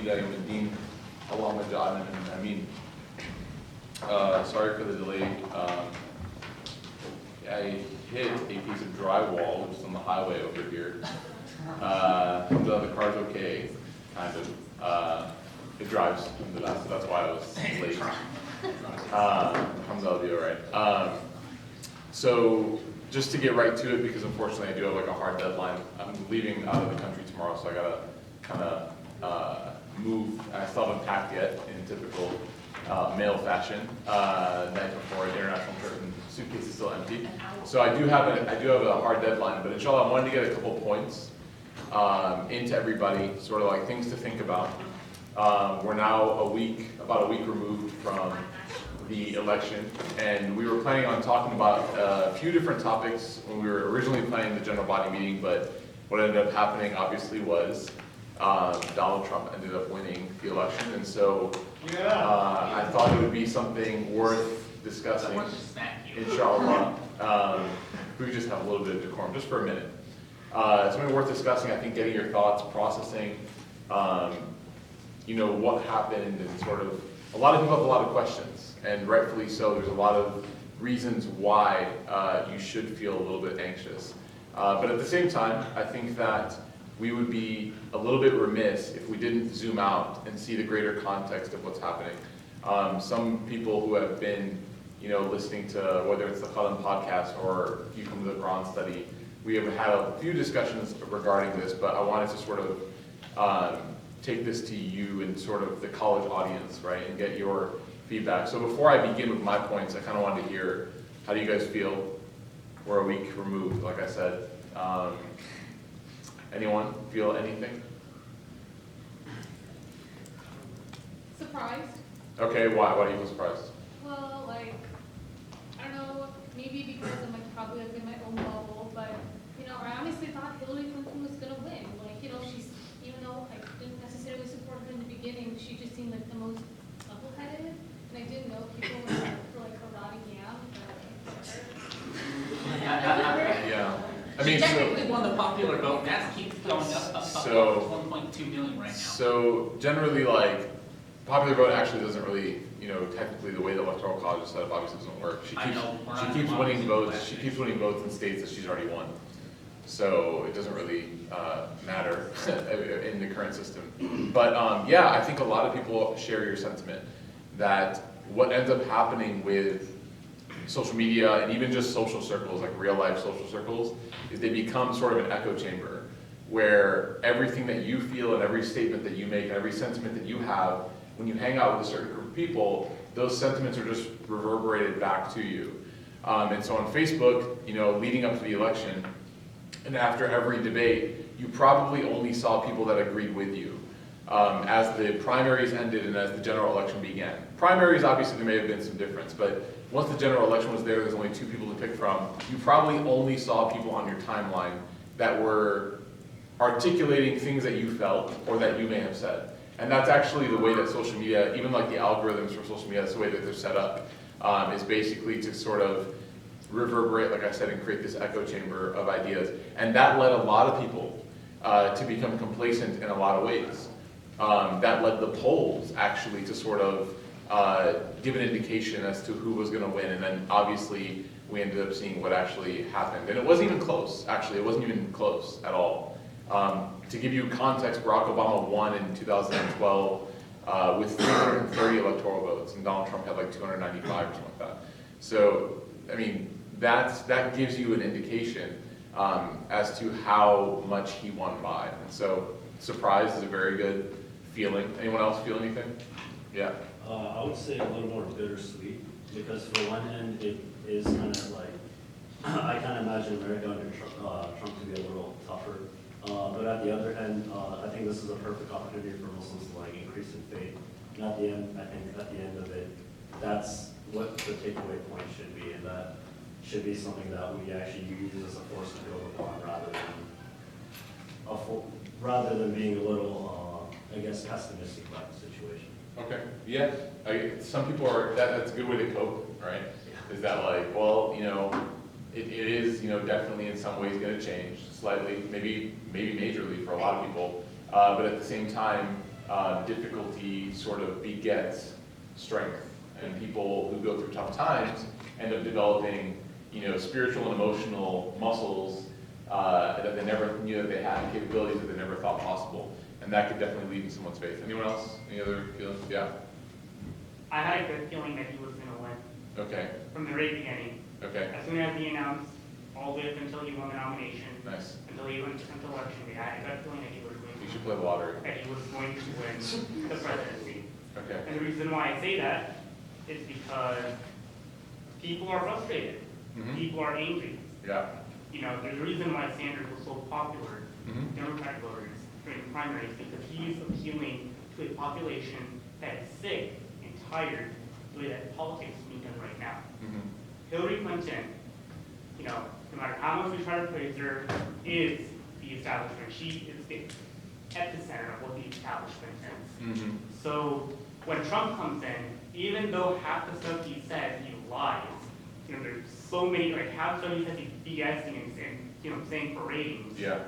إلى يوم الدين اللهم اجعلنا منهم آمين. Sorry for the delay. I hit a piece of drywall, which is on the highway over here. The car's okay, kind of. It drives, so that's why I was late. Comes out to be all right. So just to get right to it, because unfortunately I do have like a hard deadline. I'm leaving out of the country tomorrow, so I gotta kind of move. I still haven't packed yet in typical male fashion. Night before an international trip, and suitcase is still empty. So I do have a hard deadline, but inshallah I wanted to get a couple points into everybody, sort of like things to think about. We're now about a week removed from the election, and we were planning on talking about a few different topics when we were originally planning the general body meeting, but what ended up happening obviously was Donald Trump ended up winning the election, and so I thought it would be something worth discussing, inshallah. We just have a little bit of decorum, just for a minute. Something worth discussing, I think, getting your thoughts, processing, what happened, and sort of, a lot of people have a lot of questions, and rightfully so. There's a lot of reasons why you should feel a little bit anxious. But at the same time, I think that we would be a little bit remiss if we didn't zoom out and see the greater context of what's happening. Some people who have been, listening to, whether it's the Qalam podcast or you come to the Quran study, we have had a few discussions regarding this, but I wanted to sort of take this to you and sort of the college audience, right, and get your feedback. So before I begin with my points, I kind of wanted to hear, how do you guys feel? We're a week removed, like I said. Anyone feel anything? Surprised. Okay, why? Why do you feel surprised? Well, I don't know, maybe because I'm probably in my own bubble, but I honestly thought Hillary Clinton was gonna win. She's, even though I didn't necessarily support her in the beginning, she just seemed like the most level-headed, and I didn't know people were like a rotting yam. Yeah. She technically won the popular vote, and that keeps going up So- 1.2 million right now. So generally, popular vote actually doesn't really, technically the way the electoral college is set up obviously doesn't work. She keeps winning votes. She keeps winning votes in states that she's already won. So it doesn't really matter in the current system. But I think a lot of people share your sentiment that what ends up happening with social media and even just social circles, like real life social circles, is they become sort of an echo chamber where everything that you feel and every statement that you make and every sentiment that you have, when you hang out with a certain group of people, those sentiments are just reverberated back to you. And so on Facebook, leading up to the election, and after every debate, you probably only saw people that agreed with you. As the primaries ended and as the general election began. Primaries, obviously there may have been some difference, but once the general election was there, there's only two people to pick from. You probably only saw people on your timeline that were articulating things that you felt or that you may have said. And that's actually the way that social media, even like the algorithms for social media, that's the way that they're set up, is basically to sort of reverberate, like I said, and create this echo chamber of ideas. And that led a lot of people to become complacent in a lot of ways. That led the polls actually to sort of give an indication as to who was going to win, and then obviously we ended up seeing what actually happened. And it wasn't even close, actually. It wasn't even close at all. To give you context, Barack Obama won in 2012 with 330 electoral votes, and Donald Trump had like 295 or something like that. So, I mean, that gives you an indication as to how much he won by. And so, surprise is a very good feeling. Anyone else feel anything? Yeah. I would say a little more bittersweet, because for one end, it is kind of like, I can't imagine America under Trump to be a little tougher. But at the other end, I think this is a perfect opportunity for Muslims to increase in faith. And at the end, I think at the end of it, that's what the takeaway point should be, and that should be something that we actually use as a force to build upon rather than being a little, pessimistic about the situation. Okay. Yeah. Some people are. That's a good way to cope, right? Yeah. Is that it is definitely in some ways going to change slightly, maybe majorly for a lot of people. But at the same time, difficulty sort of begets strength. And people who go through tough times end up developing, spiritual and emotional muscles that they never knew that they had, capabilities that they never thought possible. And that could definitely lead to someone's faith. Anyone else? Any other feelings? Yeah? I had a good feeling that he was going to win. Okay. From the very beginning. Okay. As soon as he announced, all the way up until he won the nomination. Nice. Until he went until election day, I had a good feeling that he was going You to should play the lottery. that he was going to win the presidency. Okay. And the reason why I say that is because people are frustrated. Mhm. People are angry. Yeah. There's a reason why Sanders was so popular Mhm. Democratic voters during the primaries, because he's appealing to a population that is sick and tired of the way that politics is being done right now. Mhm. Hillary Clinton, no matter how much we try to praise her, is the establishment. She is the epicenter of what the establishment is. Mhm. So when Trump comes in, even though half the stuff he says he lies, there's so many, like half the stuff he says he's BSing and saying for ratings. Yeah.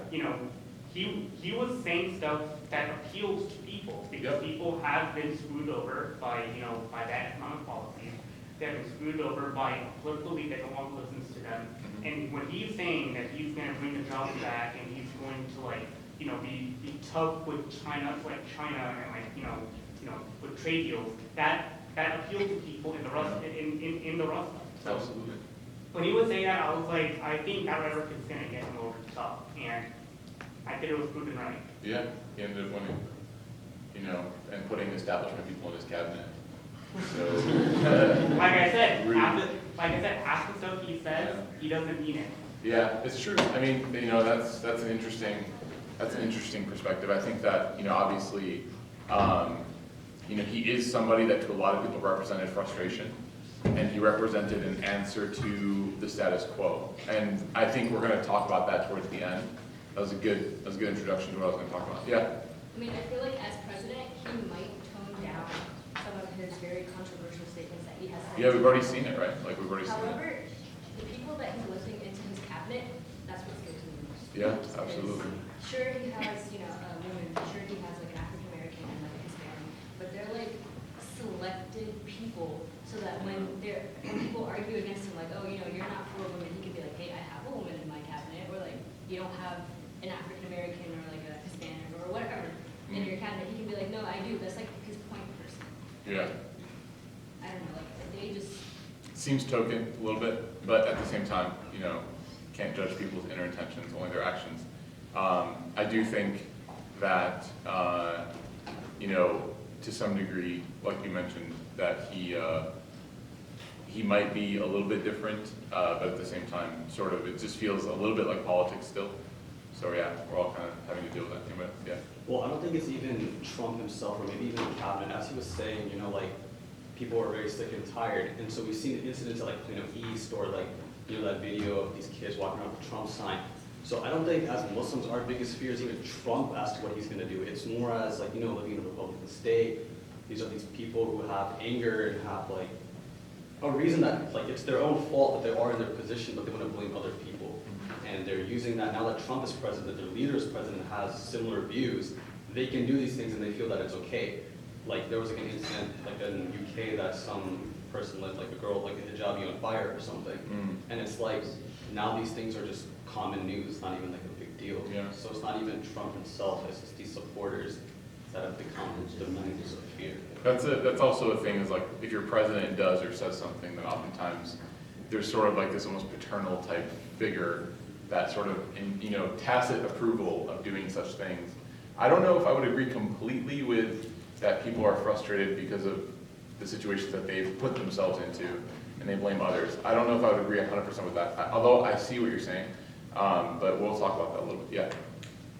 He was saying stuff that appeals to people because Yep. people have been screwed over by bad economic policies. They have been screwed over by a political elite that no longer listens to them. Mhm. And when he's saying that he's going to bring the jobs back and he's going to be tough with China, and with trade deals, that appealed to people in the Rust in the Rust Belt. So Absolutely. when he was saying that, I was like, I think that rhetoric is going to get him over the top, and I think it was proven right. Yeah. He ended up winning, and putting establishment people in his cabinet. So. Like I said, Rude. half the stuff he says, he doesn't mean it. Yeah, it's true. I mean, that's an interesting perspective. I think that obviously, he is somebody that to a lot of people represented frustration, and he represented an answer to the status quo. And I think we're going to talk about that towards the end. That was a good introduction to what I was going to talk about. Yeah. I mean, I feel like as president, he might tone down some of his very controversial statements that he has said. Yeah, we've already seen it, right? Like we've already seen it. However, the people that he's listening into his cabinet, that's what scares me the most. Yeah, Is absolutely. Sure, he has, a woman, sure he has like an African American and like a Hispanic, but they're like selected people so that when people argue against him, like, oh, you're not for a woman, he can be like, hey, I have a woman in my cabinet, or like, you don't have an African American or like a Hispanic or whatever in your cabinet, he can be like, no, I do. That's like his point person. Yeah. I don't know, like they just. Seems token a little bit, but at the same time, can't judge people's inner intentions, only their actions. I do think that, to some degree, like you mentioned, that he might be a little bit different, but at the same time, sort of, it just feels a little bit like politics still. So yeah, we're all kind of having to deal with that. Anyway, yeah. Well, I don't think it's even Trump himself, or maybe even the cabinet. As he was saying, people are very sick and tired, and so we've seen incidents at East, or that video of these kids walking around with the Trump sign. So I don't think as Muslims our biggest fear is even Trump as to what he's going to do. It's more as living in a Republican state. These are these people who have anger and have a reason that it's their own fault that they are in their position, but they want to blame other people. And they're using that now that Trump is president, their leader is president, has similar views. They can do these things and they feel that it's okay. There was an incident in the UK that some person lit a girl a hijabi on fire or something. And it's now these things are just common news, not even a big deal. Yeah. So it's not even Trump himself, it's just these supporters that have become the means of fear. That's also a thing is if your president does or says something, then oftentimes there's sort of this almost paternal type figure that sort of tacit approval of doing such things. I don't know if I would agree completely with that people are frustrated because of the situations that they've put themselves into and they blame others. I don't know if I would agree 100% with that, although I see what you're saying, but we'll talk about that a little bit. Yeah.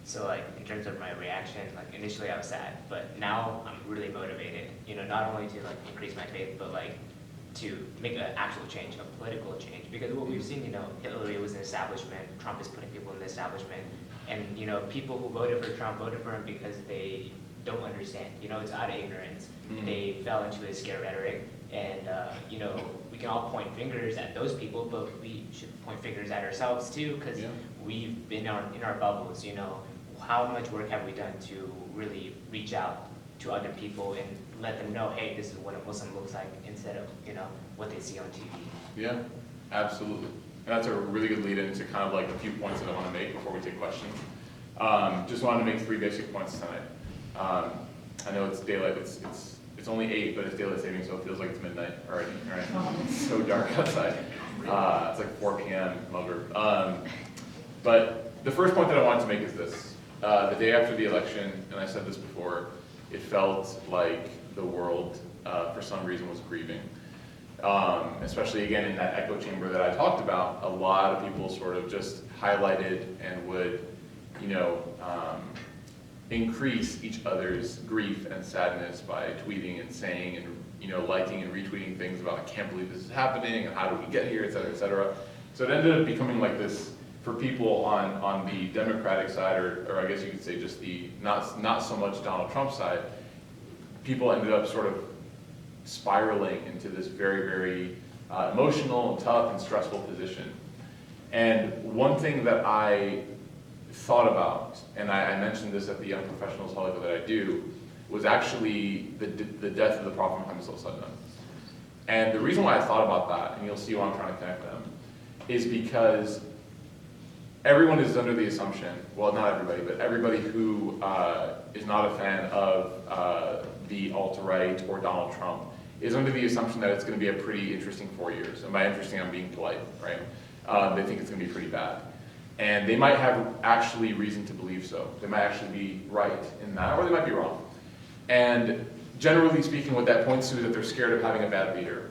So in terms of my reaction, initially I was sad, but now I'm really motivated, not only to increase my faith, but to make an actual change, a political change. Because what we've seen, Hillary was an establishment, Trump is putting people in the establishment, and people who voted for Trump voted for him because they don't understand, it's out of ignorance. They fell into his scare rhetoric, and we can all point fingers at those people, but we should point fingers at ourselves too, because we've been in our bubbles, how much work have we done to really reach out to other people and let them know, hey, this is what a Muslim looks like, instead of, you know, what they see on TV. Yeah, absolutely. And that's a really good lead into kind of like a few points that I want to make before we take questions. Just wanted to make 3 basic points tonight. I know it's daylight, it's only 8, but it's daylight saving, so it feels like it's midnight already, right? It's so dark outside. It's like 4 p.m. Maghrib. But the first point that I wanted to make is this. The day after the election, and I said this before, it felt like the world, for some reason, was grieving. Especially again in that echo chamber that I talked about, a lot of people sort of just highlighted and would, you know, increase each other's grief and sadness by tweeting and saying and, you know, liking and retweeting things about, I can't believe this is happening and how did we get here, et cetera, et cetera. So it ended up becoming like this for people on the Democratic side, or I guess you could say just the not so much Donald Trump side. People ended up sort of spiraling into this very, very emotional and tough and stressful position. And one thing that I thought about, and I mentioned this at the Young Professionals Halaqa that I do, was actually the death of the Prophet Muhammad ﷺ. And the reason why I thought about that, and you'll see why I'm trying to connect them, is because everyone is under the assumption, well, not everybody, but everybody who is not a fan of the alt-right or Donald Trump is under the assumption that it's going to be a pretty interesting 4 years. And by interesting, I'm being polite, right? They think it's going to be pretty bad. And they might have actually reason to believe so. They might actually be right in that, or they might be wrong. And generally speaking, what that points to is that they're scared of having a bad leader.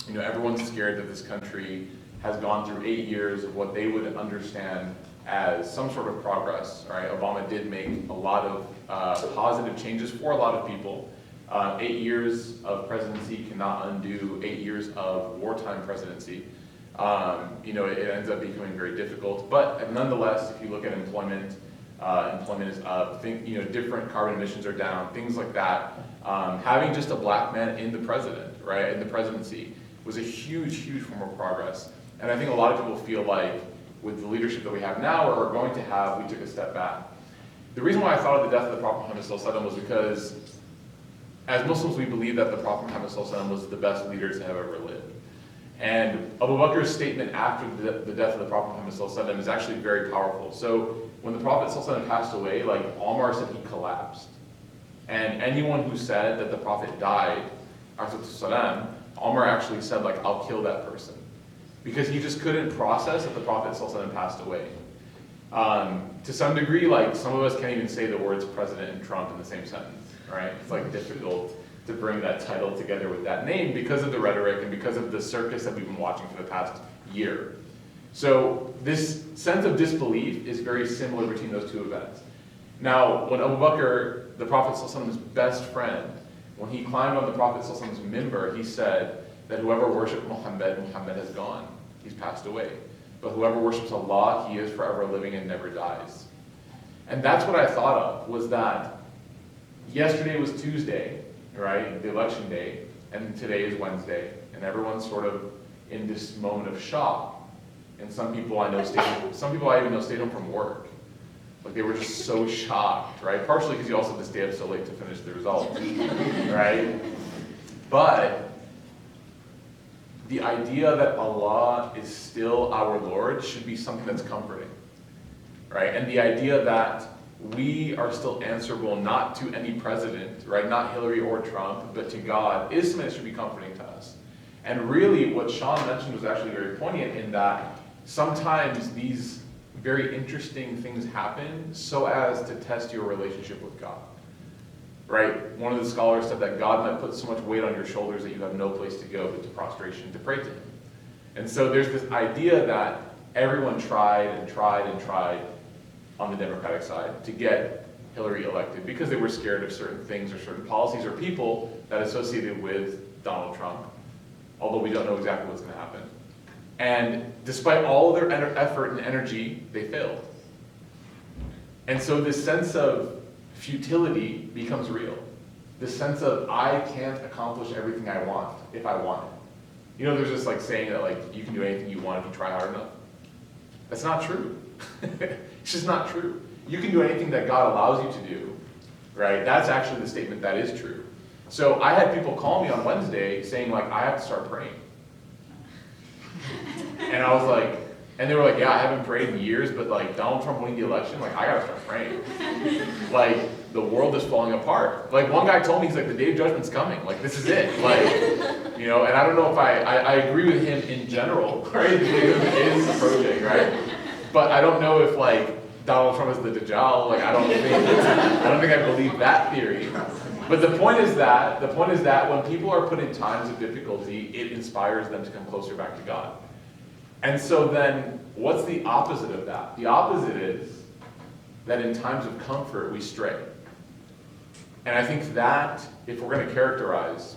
You know, everyone's scared that this country has gone through 8 years of what they would understand as some sort of progress, right? Obama did make a lot of positive changes for a lot of people. 8 years of presidency cannot undo 8 years of wartime presidency. You know, it ends up becoming very difficult. But nonetheless, if you look at employment, employment is up. You know, different carbon emissions are down. Things like that. Having just a black man in the president, right, in the presidency, was a huge, huge form of progress. And I think a lot of people feel like, with the leadership that we have now, or are going to have, we took a step back. The reason why I thought of the death of the Prophet Muhammad ﷺ was because, as Muslims, we believe that the Prophet Muhammad ﷺ was the best leader to have ever lived. And Abu Bakr's statement after the death of the Prophet Muhammad ﷺ is actually very powerful. So when the Prophet ﷺ passed away, like Omar said, he collapsed. And anyone who said that the Prophet died, Omar actually said, like, I'll kill that person. Because he just couldn't process that the Prophet ﷺ passed away. To some degree, like, some of us can't even say the words President and Trump in the same sentence, right? It's like difficult to bring that title together with that name because of the rhetoric and because of the circus that we've been watching for the past year. So this sense of disbelief is very similar between those two events. Now, when Abu Bakr, the Prophet ﷺ's best friend, when he climbed on the Prophet ﷺ's mimbar, he said that whoever worshipped Muhammad, Muhammad has gone. He's passed away. But whoever worships Allah, he is forever living and never dies. And that's what I thought of, was that yesterday was Tuesday, right, the election day, and today is Wednesday, and everyone's sort of in this moment of shock. And some people I know some people I even know stayed home from work. Like, they were just so shocked, right? Partially because you also have to stay up so late to finish the results, right? But the idea that Allah is still our Lord should be something that's comforting, right? And the idea that we are still answerable not to any president, right? Not Hillary or Trump, but to God, is something that should be comforting to us. And really, what Sean mentioned was actually very poignant in that sometimes these very interesting things happen so as to test your relationship with God, right? One of the scholars said that God might put so much weight on your shoulders that you have no place to go but to prostration to pray to Him. And so there's this idea that everyone tried and tried and tried on the Democratic side to get Hillary elected because they were scared of certain things or certain policies or people that associated with Donald Trump, although we don't know exactly what's going to happen. And despite all of their effort and energy, they failed. And so this sense of futility becomes real. This sense of, I can't accomplish everything I want if I want it. You know, there's this like saying that like you can do anything you want if you try hard enough. That's not true. It's just not true. You can do anything that God allows you to do, right? That's actually the statement that is true. So I had people call me on Wednesday saying like, I have to start praying. And I was like, and they were like, yeah, I haven't prayed in years, but like Donald Trump winning the election, like I gotta start praying. Like the world is falling apart. Like one guy told me, he's like, the day of judgment's coming. Like this is it. Like, you know, and I don't know if I agree with him in general, right? The day of judgment is approaching, right? But I don't know if like Donald Trump is the Dajjal. Like I don't think I believe that theory. But the point is that when people are put in times of difficulty, it inspires them to come closer back to God. And so then, what's the opposite of that? The opposite is that in times of comfort, we stray. And I think that, if we're going to characterize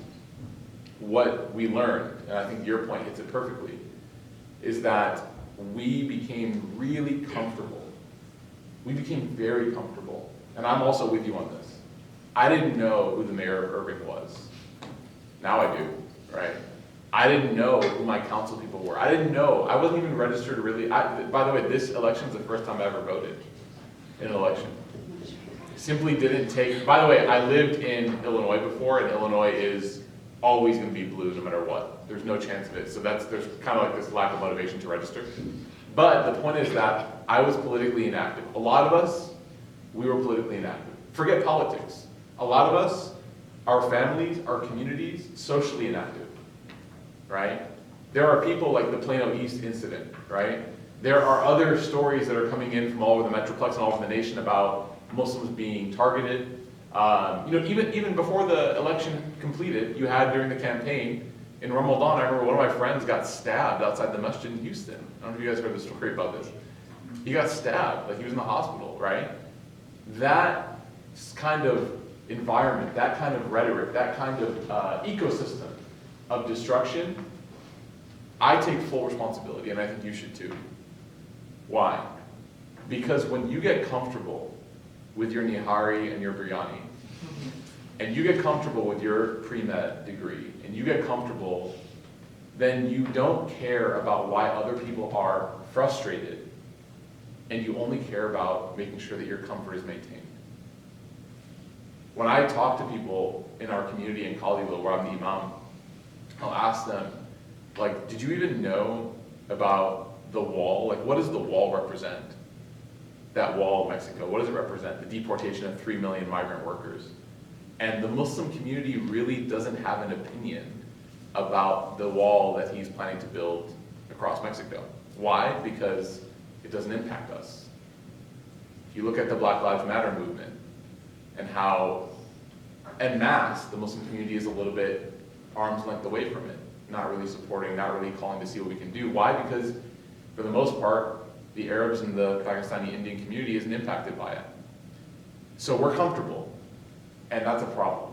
what we learned, and I think your point hits it perfectly, is that we became really comfortable. We became very comfortable. And I'm also with you on this. I didn't know who the mayor of Irving was. Now I do, right? I didn't know who my council people were. I didn't know. I wasn't even registered really. By the way, this election is the first time I ever voted in an election. Simply didn't take, by the way, I lived in Illinois before, and Illinois is always going to be blue no matter what. There's no chance of it. So there's kind of like this lack of motivation to register. But the point is that I was politically inactive. A lot of us, we were politically inactive. Forget politics. A lot of us, our families, our communities, socially inactive, right? There are people like the Plano East incident, right? There are other stories that are coming in from all over the Metroplex and all over the nation about Muslims being targeted. You know, even before the election completed, you had during the campaign in Ramadan, I remember one of my friends got stabbed outside the masjid in Houston. I don't know if you guys heard the story about this. He got stabbed, like he was in the hospital, right? That kind of environment, that kind of rhetoric, that kind of ecosystem of destruction, I take full responsibility, and I think you should too. Why? Because when you get comfortable with your nihari and your biryani, and you get comfortable with your pre-med degree, and you get comfortable, then you don't care about why other people are frustrated, and you only care about making sure that your comfort is maintained. When I talk to people in our community in Khalilul, where I'm the imam, I'll ask them, like, did you even know about the wall? Like, what does the wall represent? That wall of Mexico, what does it represent? The deportation of 3 million migrant workers. And the Muslim community really doesn't have an opinion about the wall that he's planning to build across Mexico. Why? Because it doesn't impact us. If you look at the Black Lives Matter movement and how, en masse, the Muslim community is a little bit arm's length away from it, not really supporting, not really calling to see what we can do. Why? Because for the most part, the Arabs and the Pakistani Indian community isn't impacted by it. So we're comfortable, and that's a problem.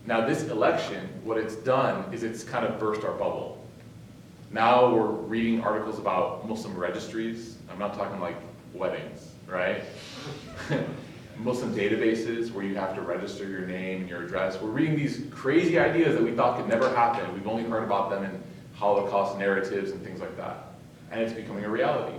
Now this election, what it's done is it's kind of burst our bubble. Now we're reading articles about Muslim registries. I'm not talking like weddings, right? Muslim databases where you have to register your name and your address. We're reading these crazy ideas that we thought could never happen. We've only heard about them in Holocaust narratives and things like that. And it's becoming a reality.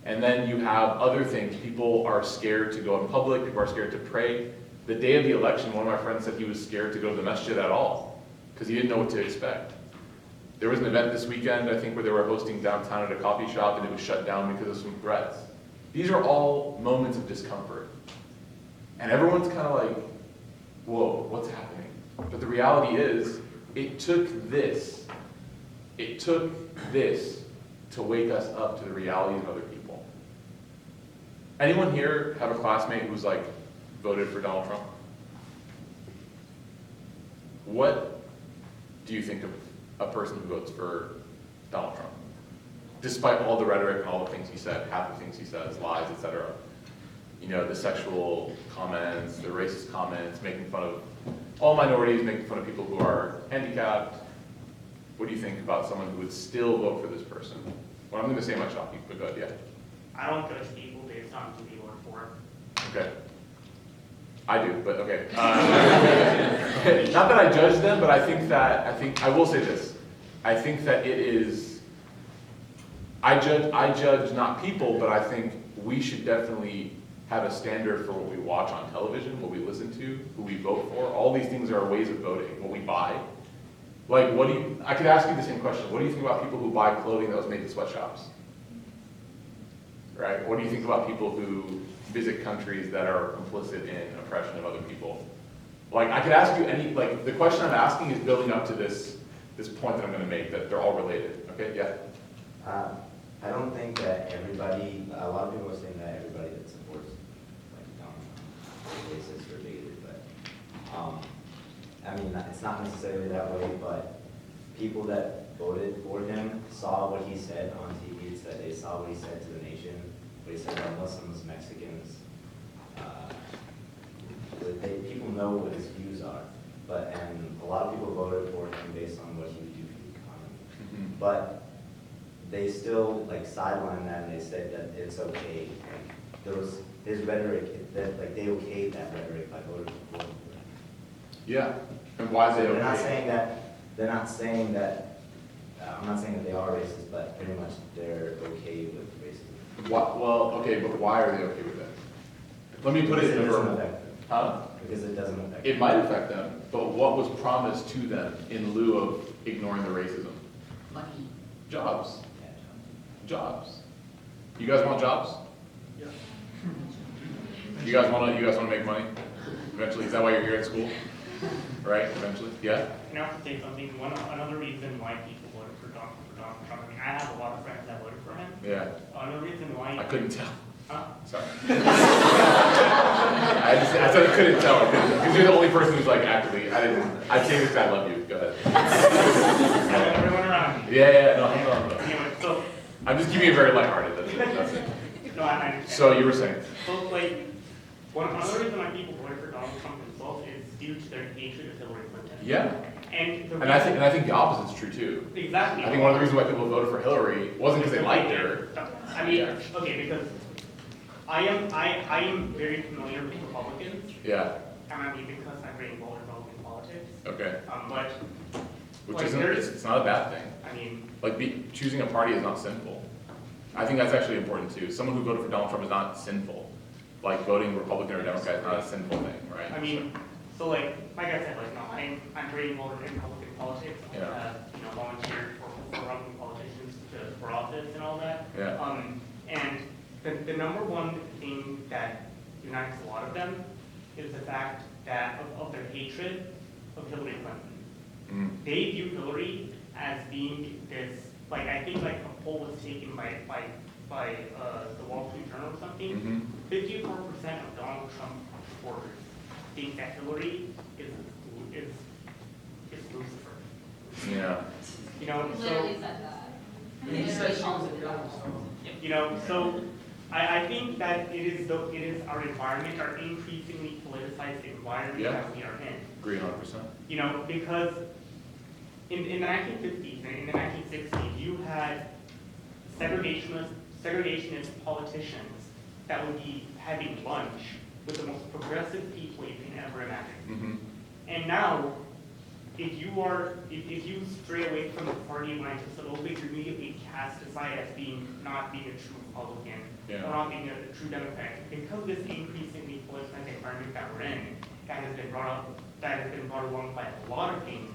And then you have other things. People are scared to go in public. People are scared to pray. The day of the election, one of my friends said he was scared to go to the masjid at all because he didn't know what to expect. There was an event this weekend, I think, where they were hosting downtown at a coffee shop and it was shut down because of some threats. These are all moments of discomfort. And everyone's kind of like, whoa, what's happening? But the reality is, it took this to wake us up to the realities of other people. Anyone here have a classmate who's like voted for Donald Trump? What do you think of a person who votes for Donald Trump? Despite all the rhetoric and all the things he said, half the things he says, lies, etc. You know, the sexual comments, the racist comments, making fun of all minorities, making fun of people who are handicapped. What do you think about someone who would still vote for this person? Well, I'm going to say my shocking, but go ahead, yeah. I don't judge people based on who they vote for. Okay. I do, but okay. Not that I judge them, but I will say this. I think that it is, I judge not people, but I think we should definitely have a standard for what we watch on television, what we listen to, who we vote for. All these things are ways of voting, what we buy. Like, I could ask you the same question. What do you think about people who buy clothing that was made in sweatshops? Right? What do you think about people who visit countries that are complicit in oppression of other people? Like, I could ask you the question I'm asking is building up to this point that I'm gonna make, that they're all related. Okay, yeah? I don't think that everybody, a lot of people are saying that everybody that supports, racist or bigoted, but, I mean, it's not necessarily that way, but people that voted for him saw what he said on TV, that they saw what he said to the nation, what he said about Muslims, Mexicans, people know what his views are, and a lot of people voted for him based on what he would do for the economy. But they still sidelined that, and they said that it's okay. His rhetoric, that they okayed that rhetoric by voting for him. Yeah. And why is it okay? They're not saying that. I'm not saying that they are racist, but pretty much they're okay with racism. Okay, but why are they okay with that? Let me put it in a doesn't verbal. affect them. Huh? Because it doesn't affect It them. might affect them, but what was promised to them in lieu of ignoring the racism? Money. Jobs. Yeah. Jobs. You guys want jobs? Yeah. You guys want to make money? Eventually, is that why you're here at school? Right? Eventually, yeah. Can I also say something? Another reason why people voted for Donald Trump. I mean, I have a lot of friends that voted for him. Yeah. Another reason why. I couldn't tell. Huh? Sorry. I said I couldn't tell because you're the only person who's actively. I changed this. I love you. Go ahead. Everyone around me. Yeah. No, hang on. Anyway, so. I'm just keeping it very lighthearted. That's it. No, I understand. So you were saying? So another reason why people voted for Donald Trump himself is due to their hatred of Hillary Clinton. Yeah. And I think the opposite's true too. Exactly. I think one of the reasons why people voted for Hillary wasn't because they liked her. I mean, okay, because I am very familiar with Republicans. Yeah. And I mean, because I'm very involved in Republican politics. Okay. But Which isn't, it's not a bad thing. I mean, choosing a party is not sinful. I think that's actually important too. Someone who voted for Donald Trump is not sinful. Voting Republican or Democrat is not a sinful thing, right? I mean, so like I said, no, I'm very involved in Republican politics. Yeah. Volunteered for Republican politicians for office and all that. Yeah. And the number one thing that unites a lot of them is the fact that of their hatred of Hillary Clinton. They view Hillary as being this, I think a poll was taken by the Wall Street Journal or something. 54% of Donald Trump supporters think that Hillary is Lucifer. Yeah. Literally said that. He said she was a girl. So I think that it is our environment, our increasingly politicized environment that we are in. Agree 100%. Because in the 1950s and in the 1960s, you had segregationist politicians that would be having lunch with the most progressive people you can ever imagine. And now, if you stray away from the party line just a little bit, you're immediately cast aside as not being a true Republican or not being a true Democrat. Because of this increasingly politicized environment that we're in, that has been brought along by a lot of things,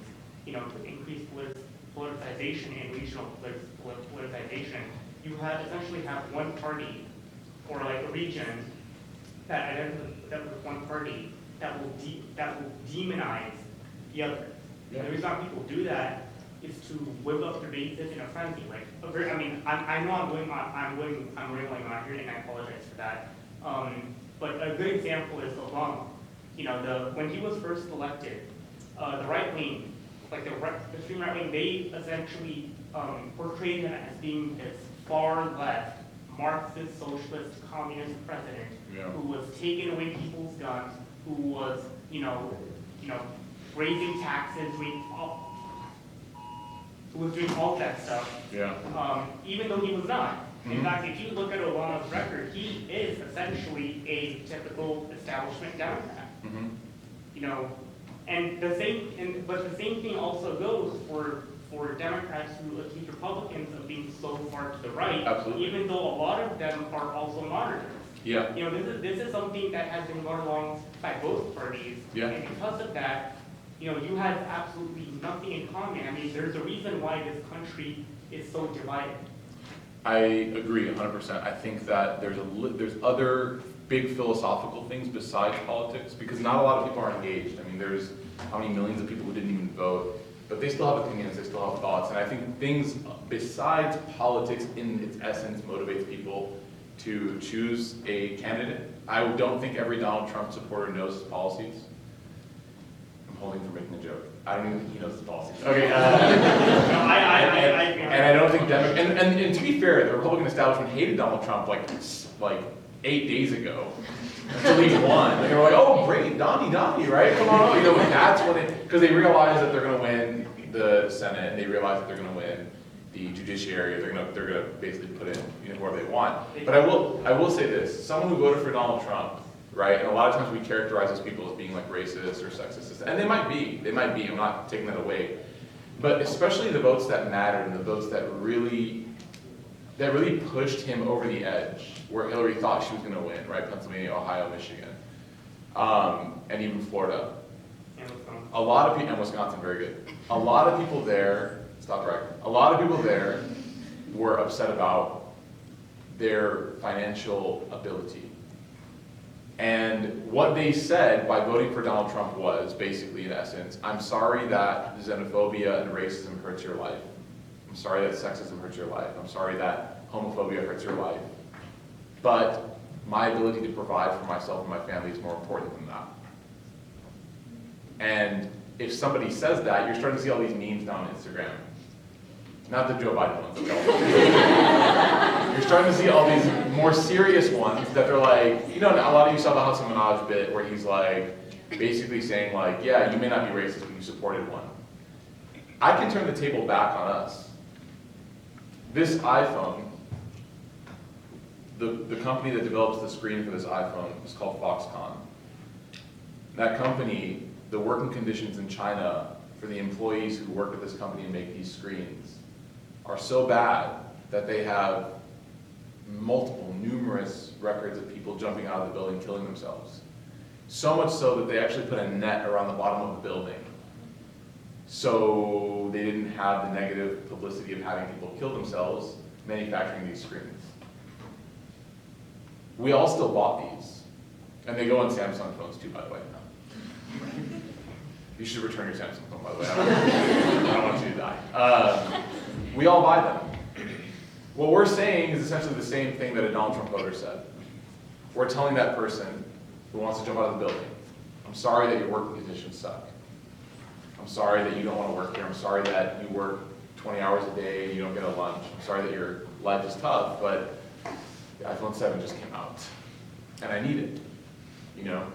increased politicization and regional politicization. You essentially have one party or a region that with one party that will demonize the other. Yeah. The reason why people do that is to whip up their bases in a frenzy. I know I'm rambling on here, and I apologize for that. But a good example is Obama. When he was first elected, the right wing, the extreme right wing, they essentially portrayed him as being this far left, Marxist, socialist, communist president who was taking away people's guns, who was, raising taxes, who was doing all that stuff. Yeah. Even though he was not. In fact, if you look at Obama's record, he is essentially a typical establishment Democrat. And but the same thing also goes for Democrats who accuse Republicans of being so far to the right. Absolutely. Even though a lot of them are also moderate. Yeah. You know, this is something that has been going along by both parties. Yeah. And because of that, you know, you have absolutely nothing in common. I mean, there's a reason why this country is so divided. I agree 100%. I think that there's other big philosophical things besides politics, because not a lot of people are engaged. I mean, there's how many millions of people who didn't even vote, but they still have opinions, they still have thoughts, and I think things besides politics in its essence motivates people to choose a candidate. I don't think every Donald Trump supporter knows his policies. I'm holding for making a joke. I don't even think he knows his policies. Okay. No, And I don't think and to be fair, the Republican establishment hated Donald Trump like 8 days ago until he won. They were like, oh great, Donnie, right? Come on, you know, that's when because they realize that they're going to win the Senate, and they realize that they're going to win the judiciary. They're gonna basically put in, you know, whoever they want. But I will say this: someone who voted for Donald Trump, right? And a lot of times we characterize those people as being like racist or sexist, and they might be. I'm not taking that away. But especially the votes that mattered and the votes that really pushed him over the edge, where Hillary thought she was going to win, right? Pennsylvania, Ohio, Michigan, and even Florida. A lot of people, and Wisconsin, very good. A lot of people there, stop bragging. A lot of people there were upset about their financial ability. And what they said by voting for Donald Trump was basically, in essence, I'm sorry that xenophobia and racism hurts your life. I'm sorry that sexism hurts your life. I'm sorry that homophobia hurts your life. But my ability to provide for myself and my family is more important than that. And if somebody says that, you're starting to see all these memes now on Instagram. Not the Joe Biden ones. You're starting to see all these more serious ones that they're like, you know, a lot of you saw the Hasan Minhaj bit where he's like, basically saying like, yeah, you may not be racist, but you supported one. I can turn the table back on us. This iPhone, the company that develops the screen for this iPhone is called Foxconn. That company, the working conditions in China for the employees who work at this company and make these screens are so bad that they have numerous records of people jumping out of the building, killing themselves. So much so that they actually put a net around the bottom of the building so they didn't have the negative publicity of having people kill themselves manufacturing these screens. We all still bought these. And they go on Samsung phones too, by the way. You should return your Samsung phone, by the way. I don't want you to die. We all buy them. What we're saying is essentially the same thing that a Donald Trump voter said. We're telling that person who wants to jump out of the building, I'm sorry that your working conditions suck. I'm sorry that you don't want to work here. I'm sorry that you work 20 hours a day and you don't get a lunch. I'm sorry that your life is tough, but the iPhone 7 just came out, and I need it. You know,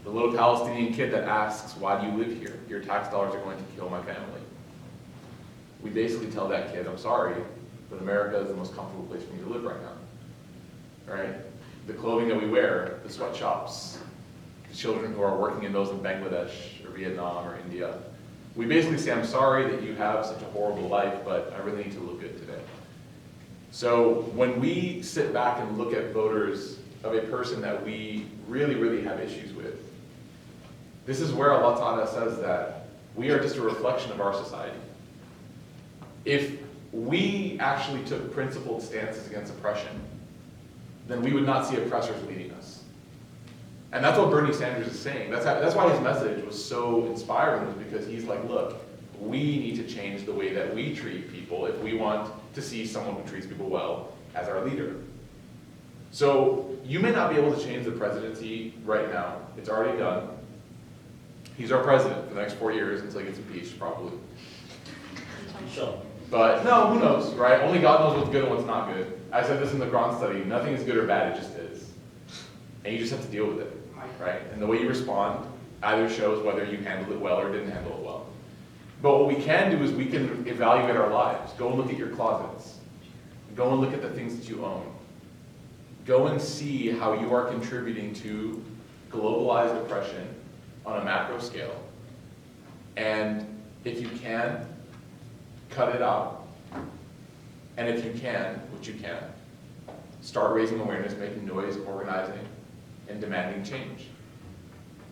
the little Palestinian kid that asks, why do you live here? Your tax dollars are going to kill my family. We basically tell that kid, I'm sorry, but America is the most comfortable place for me to live right now. Right? The clothing that we wear, the sweatshops, the children who are working in those in Bangladesh or Vietnam or India. We basically say, I'm sorry that you have such a horrible life, but I really need to look good today. So when we sit back and look at voters of a person that we really, really have issues with, this is where Allah Ta'ala says that we are just a reflection of our society. If we actually took principled stances against oppression, then we would not see oppressors leading us. And that's what Bernie Sanders is saying. That's why his message was so inspiring, was because he's like, look, we need to change the way that we treat people if we want to see someone who treats people well as our leader. So you may not be able to change the presidency right now. It's already done. He's our president for the next 4 years until he gets impeached, probably. Sure. But no, who knows, right? Only God knows what's good and what's not good. I said this in the Quran study, nothing is good or bad, it just is. And you just have to deal with it, right? And the way you respond either shows whether you handled it well or didn't handle it well. But what we can do is we can evaluate our lives. Go and look at your closets. Go and look at the things that you own. Go and see how you are contributing to globalized oppression on a macro scale. And if you can, cut it out. And if you can, which you can, start raising awareness, making noise, organizing, and demanding change.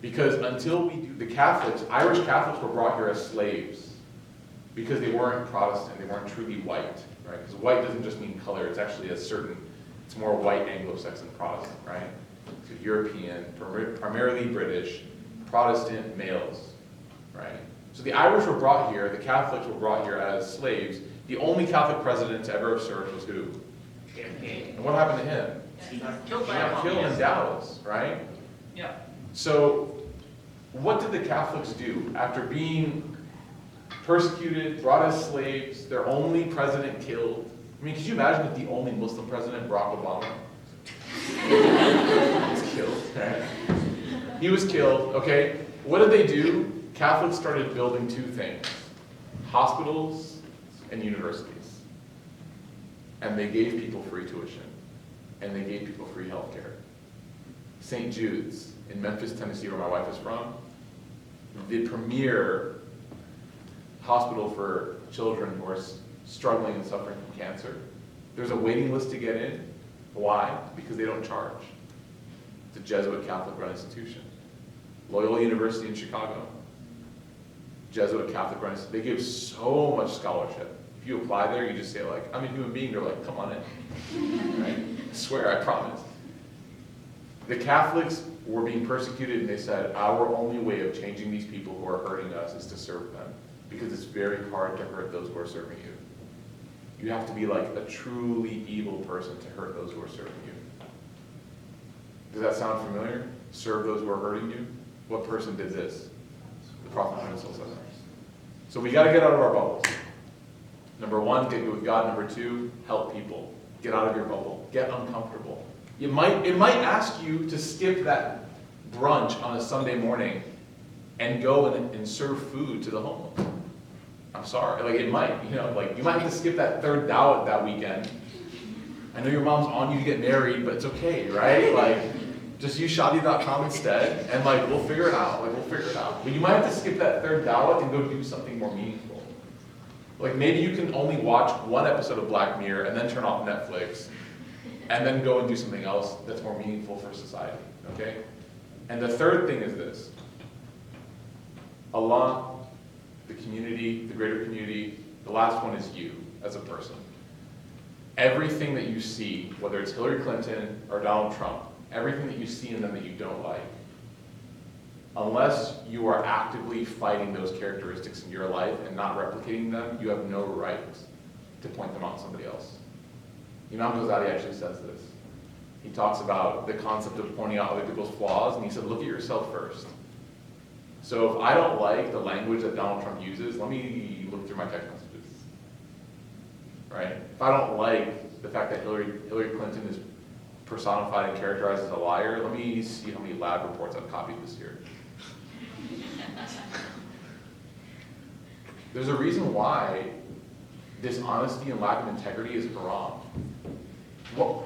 Because until we do, the Catholics, Irish Catholics were brought here as slaves because they weren't Protestant, they weren't truly white, right? Because white doesn't just mean color, it's actually a certain, it's more white Anglo-Saxon Protestant, right? So European, primarily British, Protestant males, right? So the Irish were brought here, the Catholics were brought here as slaves. The only Catholic president to ever have served was who? And what happened to him? He got He got killed in Dallas, right? Yeah. So what did the Catholics do after being persecuted, brought as slaves, their only president killed? I mean, could you imagine if the only Muslim president, Barack Obama, was killed, right? He was killed, okay? What did they do? Catholics started building two things, hospitals and universities. And they gave people free tuition. And they gave people free healthcare. St. Jude's in Memphis, Tennessee, where my wife is from, the premier hospital for children who are struggling and suffering from cancer. There's a waiting list to get in. Why? Because they don't charge. It's a Jesuit Catholic-run institution. Loyola University in Chicago, Jesuit Catholic-run institution. They give so much scholarship. If you apply there, you just say like, I'm a human being. They're like, come on in. Right? I swear, I promise. The Catholics were being persecuted, and they said, our only way of changing these people who are hurting us is to serve them, because it's very hard to hurt those who are serving you. You have to be like a truly evil person to hurt those who are serving you. Does that sound familiar? Serve those who are hurting you? What person did this? The Prophet Muhammad said that. So we got to get out of our bubbles. Number one, get good with God. Number two, help people. Get out of your bubble. Get uncomfortable. It might ask you to skip that brunch on a Sunday morning and go and serve food to the homeless. I'm sorry, like it might, like you might have to skip that third dawah that weekend. I know your mom's on you to get married, but it's okay, right? Like, just use shadi.com instead, and like we'll figure it out. But you might have to skip that third dawah and go do something more meaningful. Like maybe you can only watch one episode of Black Mirror and then turn off Netflix, and then go and do something else that's more meaningful for society, okay? And the third thing is this. Allah, the community, the greater community, the last one is you as a person. Everything that you see, whether it's Hillary Clinton or Donald Trump, everything that you see in them that you don't like, unless you are actively fighting those characteristics in your life and not replicating them, you have no right to point them out to somebody else. Imam Ghazali actually says this. He talks about the concept of pointing out other people's flaws, and he said, look at yourself first. So if I don't like the language that Donald Trump uses, let me look through my text messages. Right? If I don't like the fact that Hillary Clinton is personified and characterized as a liar, let me see how many lab reports I've copied this year. There's a reason why dishonesty and lack of integrity is haram. What?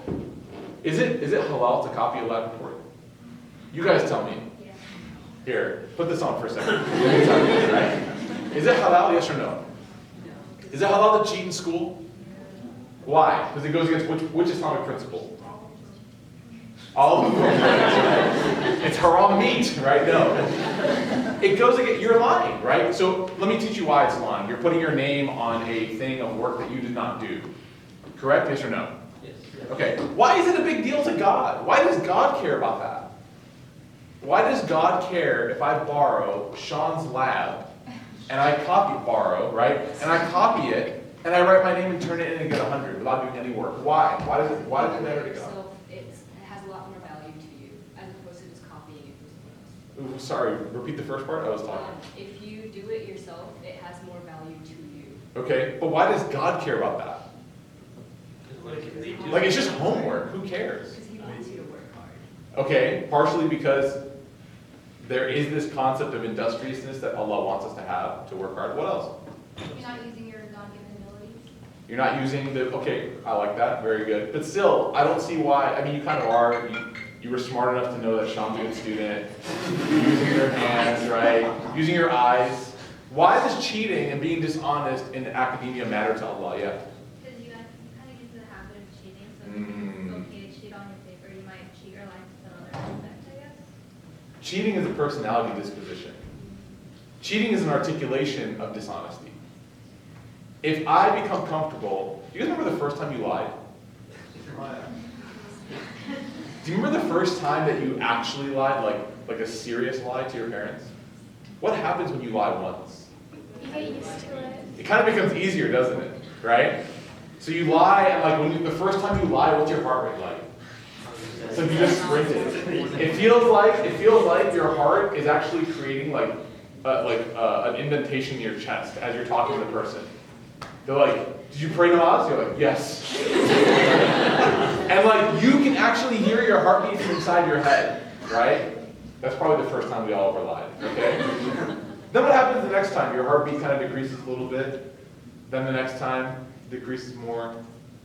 Is it halal to copy a lab report? You guys tell me. Yeah. Here, put this on for a second. Right? Is it halal, yes or no? No. Is it halal to cheat in school? Why? Because it goes against which Islamic principle? All of them. It's haram meat, right? No. It goes against, you're lying, right? So let me teach you why it's lying. You're putting your name on a thing of work that you did not do. Correct? Yes or no? Yes. Okay. Why is it a big deal to God? Why does God care about that? Why does God care if I borrow Sean's lab and I borrow, right? And I copy it and I write my name and turn it in and get 100 without doing any work? Why? Why does it matter to God? So it has a lot more value to you as opposed to just copying it from someone else. Ooh, sorry, repeat the first part? I was talking. If you do it yourself, it has more value to you. Okay, but why does God care about that? Like, it's just homework. Who cares? Because he wants you to work hard. Okay, partially because there is this concept of industriousness that Allah wants us to have, to work hard. What else? You're not using your God-given abilities. You're not using the, okay, I like that, very good. But still, I don't see why, I mean, you kind of are. You were smart enough to know that Sean's a good student. Using your hands, right? Using your eyes. Why does cheating and being dishonest in academia matter to Allah? Yeah. Because you kind of get into the habit of cheating, so it's okay Cheating is a personality disposition. Cheating is an articulation of dishonesty. If I become comfortable, do you guys remember the first time you lied? Do you remember the first time that you actually lied, like a serious lie to your parents? What happens when you lie once? You get used to it. It kind of becomes easier, doesn't it? Right? So you lie, and like when the first time you lie, what's your heart rate like? So you just sprinted. It feels like your heart is actually creating an indentation in your chest as you're talking to the person. They're like, "Did you pray namaz?" You're like, "Yes." And like you can actually hear your heartbeat from inside your head, right? That's probably the first time we all ever lied. Okay. Then what happens the next time? Your heartbeat kind of decreases a little bit. Then the next time decreases more.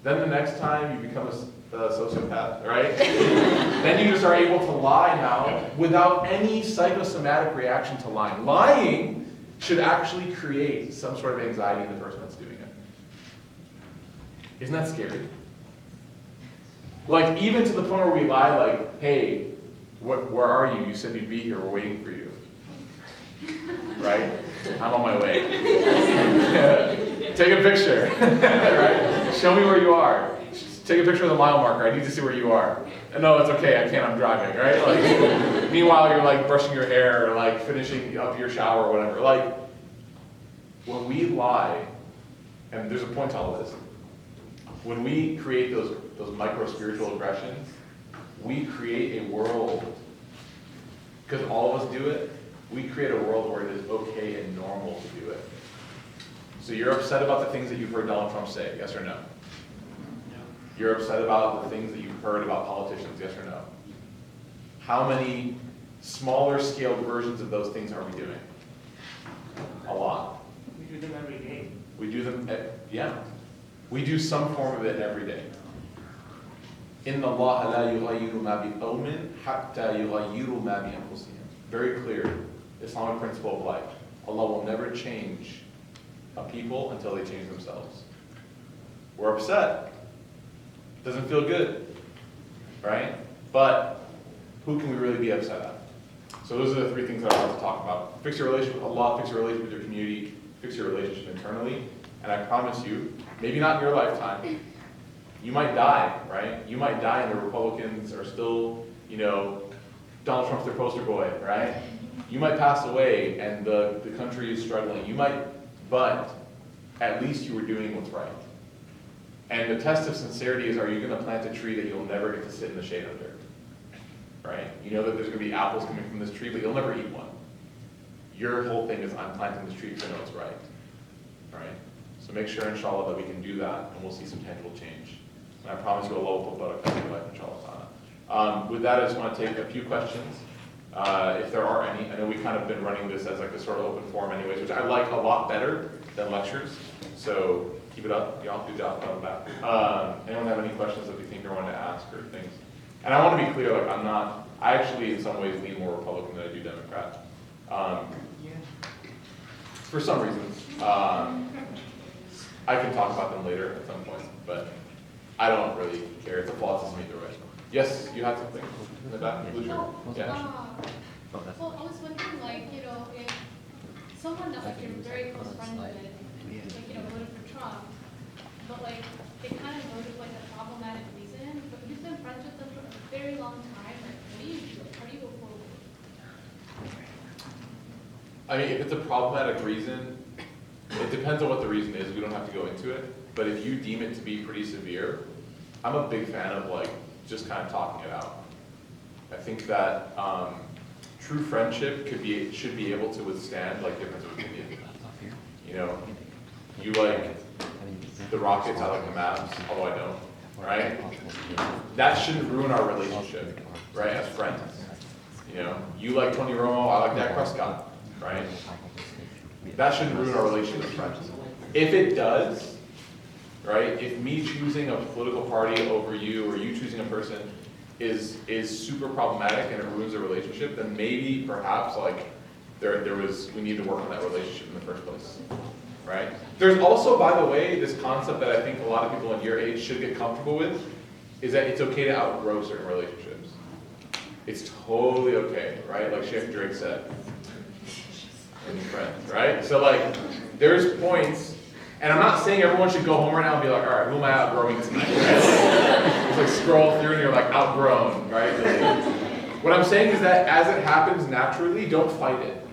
Then the next time you become a sociopath, right? Then you just are able to lie now without any psychosomatic reaction to lying. Lying should actually create some sort of anxiety in the person that's doing it. Isn't that scary? Like even to the point where we lie like, "Hey, where are you? You said you'd be here, we're waiting for you." Right? I'm on my way. Take a picture, right? Show me where you are. Take a picture of the mile marker. I need to see where you are. And no, it's okay. I can't. I'm driving, right? Like, meanwhile, you're like brushing your hair or like finishing up your shower or whatever. Like, when we lie, and there's a point to all this. When we create those micro spiritual aggressions, we create a world. Because all of us do it. We create a world where it is okay and normal to do it. So you're upset about the things that you've heard Donald Trump say, yes or no? You're upset about the things that you've heard about politicians, yes or no? How many smaller scaled versions of those things are we doing? A lot. We do them every day. We do them, yeah. We do some form of it every day. إِنَّ اللَّهَ لَا يُغَيِّرُ مَا بِقَوْمٍ حَتَّى يُغَيِّرُوا مَا بِأَنفُسِهِمْ. Very clear Islamic principle of life. Allah will never change a people until they change themselves. We're upset. Doesn't feel good, right? But who can we really be upset at? So those are the three things that I want to talk about. Fix your relationship with Allah, fix your relationship with your community, fix your relationship internally, and I promise you, maybe not in your lifetime, you might die, right? You might die and the Republicans are still, Donald Trump's their poster boy, right? You might pass away and the country is struggling. You might, but at least you were doing what's right. And the test of sincerity is, are you going to plant a tree that you'll never get to sit in the shade under? Right? You know that there's going to be apples coming from this tree, but you'll never eat one. Your whole thing is, I'm planting this tree because I know it's right. Right? So make sure, inshallah, that we can do that, and we'll see some tangible change. And I promise you Allah will put barakah in your life, inshallah. With that, I just want to take a few questions, if there are any. I know we've kind of been running this as like a sort of open forum anyways, which I like a lot better than lectures. So keep it up. Y'all do job on the back. Anyone have any questions that you think they want to ask or things? And I want to be clear, like I actually in some ways lean more Republican than I do Democrat. For some reasons. I can talk about them later at some point, but I don't really care. It's a philosophy either way. Yes, you had something in the back? Blue shirt. Yeah. Well, I was wondering, if someone that you're very close friends with, voted for Trump, but they kind of voted for a problematic reason, but you've been friends with them for a very long time. What do you do? How do you go forward? I mean, if it's a problematic reason, it depends on what the reason is. We don't have to go into it. But if you deem it to be pretty severe, I'm a big fan of just kind of talking it out. I think that true friendship should be able to withstand difference of opinion. You like the Rockets, I like the Mavs, although I don't, right? That shouldn't ruin our relationship, right, as friends. You like Tony Romo, I like Dak Prescott, right? That shouldn't ruin our relationship as friends. If it does, right, if me choosing a political party over you or you choosing a person is super problematic and it ruins the relationship, then maybe, perhaps, we need to work on that relationship in the first place, right? There's also, by the way, this concept that I think a lot of people in your age should get comfortable with, is that it's okay to outgrow certain relationships. It's totally okay, right? Like Shaykh Drake said, and friends, right? So like, there's points, and I'm not saying everyone should go home right now and be like, all right, who am I outgrowing tonight, right? Just like scroll through and you're like outgrown, right? What I'm saying is that as it happens naturally, don't fight it.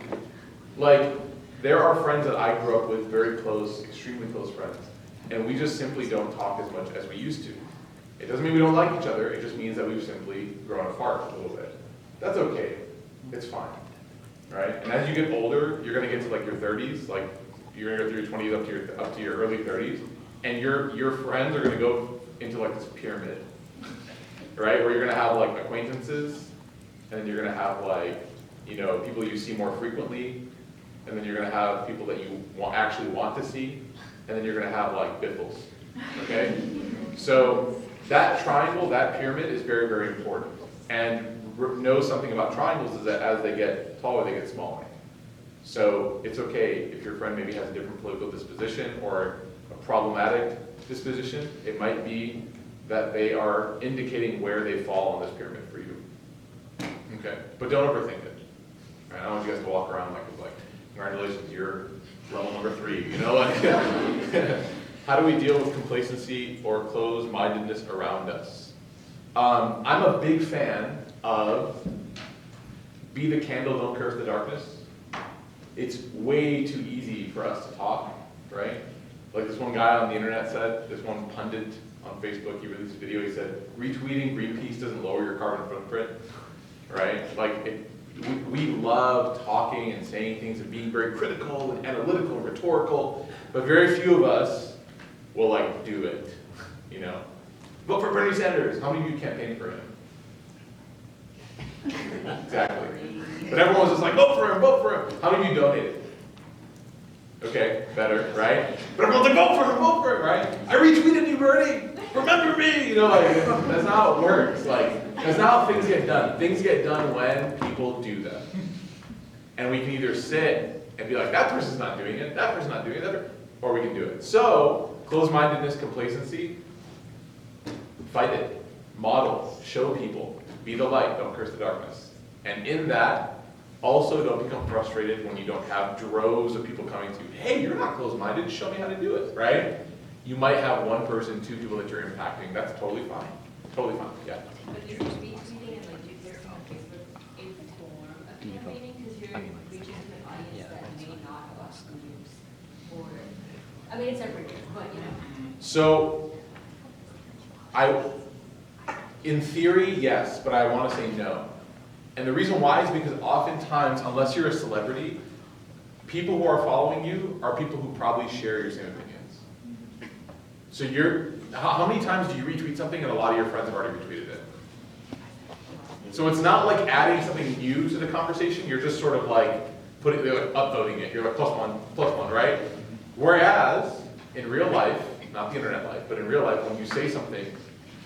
Like, there are friends that I grew up with, very close, extremely close friends, and we just simply don't talk as much as we used to. It doesn't mean we don't like each other, it just means that we've simply grown apart a little bit. That's okay, it's fine, right? And as you get older, you're gonna get to like your 30s, like you're gonna go through your 20s up to your early 30s, and your friends are gonna go into like this pyramid, right? Where you're gonna have like acquaintances, and then you're gonna have like, you know, people you see more frequently, and then you're gonna have people that you actually want to see, and then you're gonna have like biffles, okay? So that triangle, that pyramid is very, very important. And know something about triangles is that as they get taller, they get smaller. So it's okay if your friend maybe has a different political disposition or a problematic disposition. It might be that they are indicating where they fall on this pyramid for you. Okay, but don't overthink it. Right? I don't want you guys to walk around like, congratulations, you're level number 3. You know, like. How do we deal with complacency or closed-mindedness around us? I'm a big fan of be the candle, don't curse the darkness. It's way too easy for us to talk, right? Like this one guy on the internet said, this one pundit on Facebook, he released a video, he said, retweeting Greenpeace doesn't lower your carbon footprint, right? Like, we love talking and saying things and being very critical and analytical and rhetorical, but very few of us will like do it, you know. Vote for Bernie Sanders. How many of you campaigned for him? Exactly. But everyone was just like, vote for him, vote for him. How many of you donated? Okay, better, right? But everyone's like, vote for him, right? I retweeted you, Bernie. Remember me, you know, like that's not how it works. Like that's not how things get done. Things get done when people do them. And we can either sit and be like, that person's not doing it, that person's not doing it, or we can do it. So, closed-mindedness, complacency, fight it, model, show people, be the light, don't curse the darkness. And in that, also don't become frustrated when you don't have droves of people coming to you. Hey, you're not closed-minded, show me how to do it, right? You might have one person, 2 people that you're impacting, that's totally fine. Totally fine, yeah. But is retweeting and like reposting on Facebook a form of campaigning? Because you're reaching an audience that may not watch the news. Or, I mean, it's everywhere, but you know. So, in theory, yes, but I want to say no. And the reason why is because oftentimes, unless you're a celebrity, people who are following you are people who probably share your same opinions. So how many times do you retweet something and a lot of your friends have already retweeted it? So it's not like adding something new to the conversation, you're just sort of like upvoting it. You're like plus one, right? Whereas, in real life, not the internet life, but in real life, when you say something,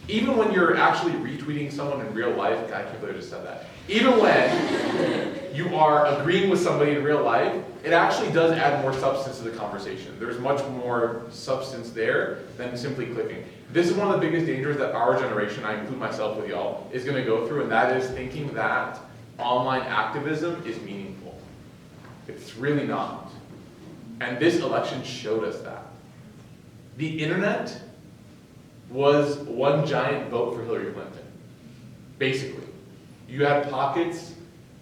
even when you're actually retweeting someone in real life, God, I can't believe I just said that. Even when you are agreeing with somebody in real life, it actually does add more substance to the conversation. There's much more substance there than simply clicking. This is one of the biggest dangers that our generation, I include myself with y'all, is going to go through, and that is thinking that online activism is meaningful. It's really not. And this election showed us that. The internet was one giant vote for Hillary Clinton, basically. You had pockets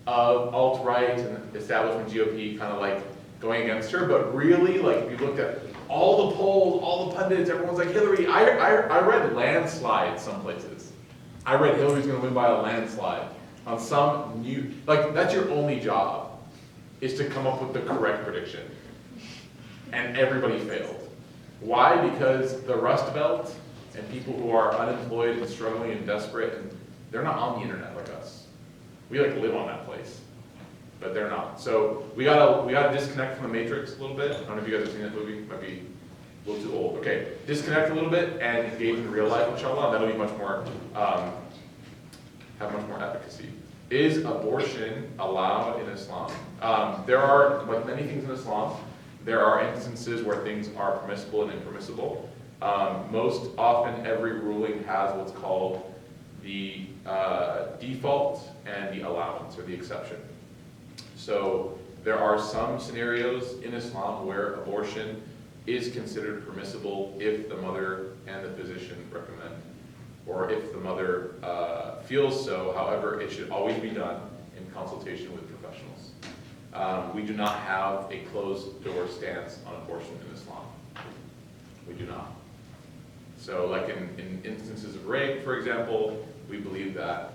of alt-right and establishment GOP kind of like going against her, but really, like, if you looked at all the polls, all the pundits, everyone's like, Hillary, I read landslides some places. I read Hillary's gonna win by a landslide on some new, like, that's your only job, is to come up with the correct prediction. And everybody failed. Why? Because the Rust Belt and people who are unemployed and struggling and desperate, and they're not on the internet like us. We like live on that place, but they're not. So we gotta disconnect from the Matrix a little bit. I don't know if you guys have seen that movie. Might be a little too old. Okay, disconnect a little bit and engage in real life, inshallah. And that'll be much more have much more efficacy. Is abortion allowed in Islam? There are, like many things in Islam, there are instances where things are permissible and impermissible. Most often, every ruling has what's called the default and the allowance, or the exception. So there are some scenarios in Islam where abortion is considered permissible if the mother and the physician recommend, or if the mother feels so. However, it should always be done in consultation with professionals. We do not have a closed door stance on abortion in Islam. We do not. So like in instances of rape, for example, we believe that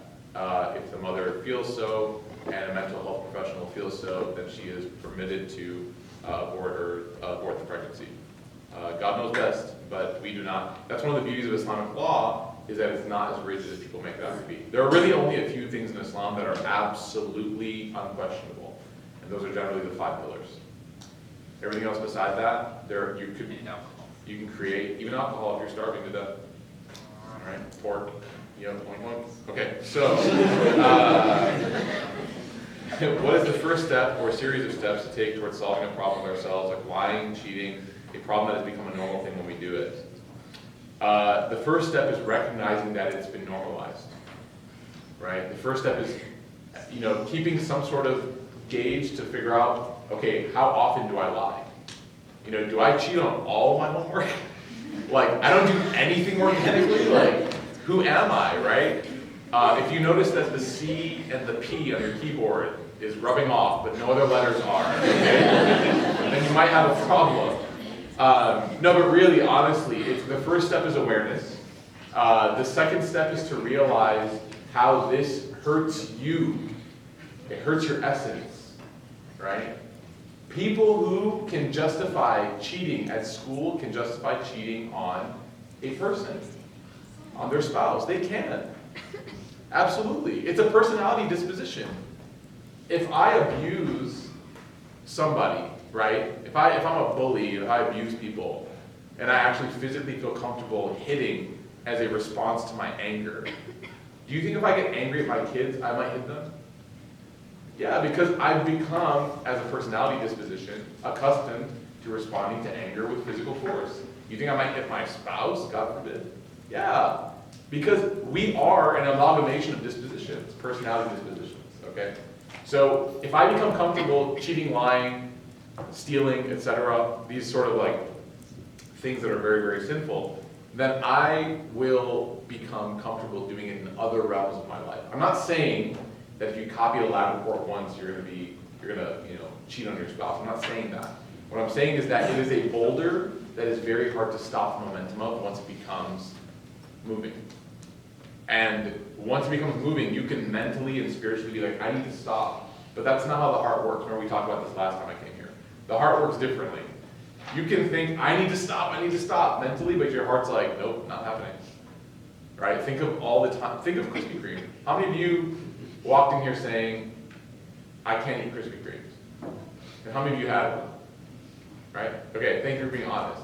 if the mother feels so and a mental health professional feels so, then she is permitted to abort the pregnancy. God knows best, but we do not. That's one of the beauties of Islamic law, is that it's not as rigid as people make it out to be. There are really only a few things in Islam that are absolutely unquestionable, and those are generally the 5 pillars. Everything else beside that, you can create, even alcohol if you're starving to death. All right, pork, oink oink. Okay, so what is the first step or series of steps to take towards solving a problem with ourselves, like lying, cheating, a problem that has become a normal thing when we do it? The first step is recognizing that it's been normalized, right? The first step is, keeping some sort of gauge to figure out, okay, how often do I lie? Do I cheat on all my homework? Like, I don't do anything organically? Like, who am I, right? If you notice that the C and the P on your keyboard is rubbing off, but no other letters are, okay? Then you might have a problem. No, but really, honestly, the first step is awareness. The second step is to realize how this hurts you. It hurts your essence, right? People who can justify cheating at school can justify cheating on a person, on their spouse. They can. Absolutely. It's a personality disposition. If I abuse somebody, right? If I'm a bully, if I abuse people, and I actually physically feel comfortable hitting as a response to my anger, do you think if I get angry at my kids, I might hit them? Yeah, because I've become, as a personality disposition, accustomed to responding to anger with physical force. You think I might hit my spouse? God forbid. Yeah, because we are an amalgamation of dispositions, personality dispositions, okay? So if I become comfortable cheating, lying, stealing, etc., these sort of like things that are very, very sinful, then I will become comfortable doing it in other realms of my life. I'm not saying that if you copy a lab report once, you're gonna cheat on your spouse. I'm not saying that. What I'm saying is that it is a boulder that is very hard to stop the momentum of once it becomes moving. And once it becomes moving, you can mentally and spiritually be like, I need to stop. But that's not how the heart works. Remember we talked about this last time I came here. The heart works differently. You can think, I need to stop mentally, but your heart's like, nope, not happening. Right? Think of Krispy Kreme. How many of you walked in here saying, I can't eat Krispy Kremes? And how many of you had one? Right? Okay, thank you for being honest.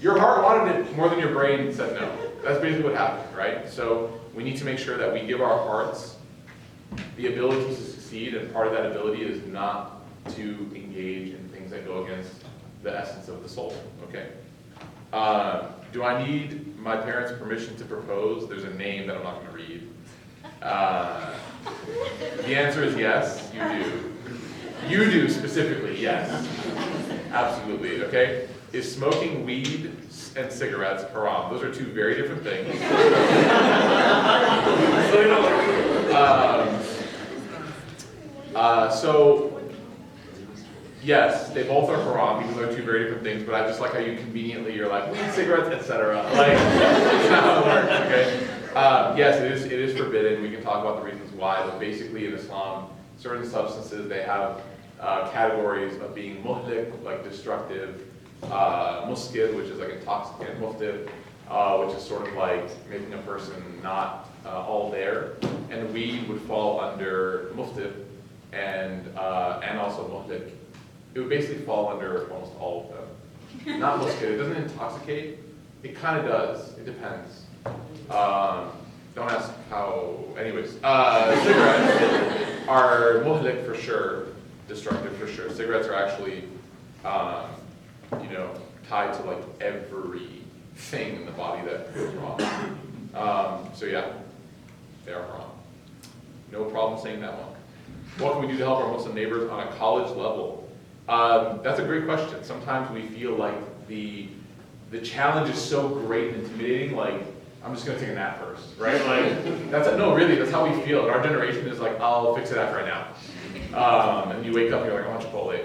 Your heart wanted it more than your brain said no. That's basically what happened, right? So we need to make sure that we give our hearts the ability to succeed, and part of that ability is not to engage in things that go against the essence of the soul, okay? Do I need my parents' permission to propose? There's a name that I'm not gonna read. The answer is yes, you do. You do specifically, yes. Absolutely, okay? Is smoking weed and cigarettes haram? Those are two very different things. So, yes, they both are haram, even though they're two very different things, but I just like how you conveniently, you're like, weed, cigarettes, etc. Like, that's not how it works, okay? Yes, it is forbidden. We can talk about the reasons why, but basically in Islam, certain substances, they have categories of being muhlik, like destructive, muskir, which is like intoxicant, muftir, which is sort of like making a person not all there, and weed would fall under muftir, and also muhlik. It would basically fall under almost all of them. Not muskir, it doesn't intoxicate. It kind of does, it depends. Don't ask how, anyways. Cigarettes are muhlik for sure, destructive for sure. Cigarettes are actually, tied to like everything in the body that goes wrong. So yeah. They are haram. No problem saying that one. What can we do to help our Muslim neighbors on a college level? That's a great question. Sometimes we feel like the challenge is so great and intimidating, like, I'm just gonna take a nap first, right? Like, really, that's how we feel. Our generation is like, I'll fix it after I nap. And you wake up, you're like, I want Chipotle.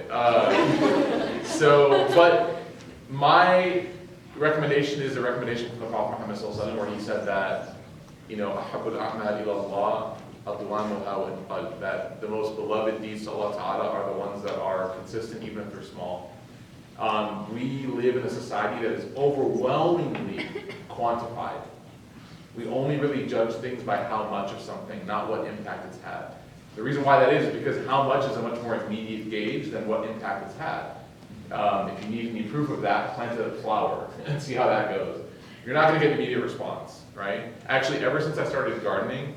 But my recommendation is a recommendation from the Prophet Muhammad sallallahu alaihi wasallam, where he said that, أحب الأعمال إلى الله أدومها وإن قل, that the most beloved deeds to Allah Ta'ala are the ones that are consistent, even if they're small. We live in a society that is overwhelmingly quantified. We only really judge things by how much of something, not what impact it's had. The reason why that is because how much is a much more immediate gauge than what impact it's had. If you need any proof of that, plant a flower and see how that goes. You're not going to get an immediate response, right? Actually, ever since I started gardening,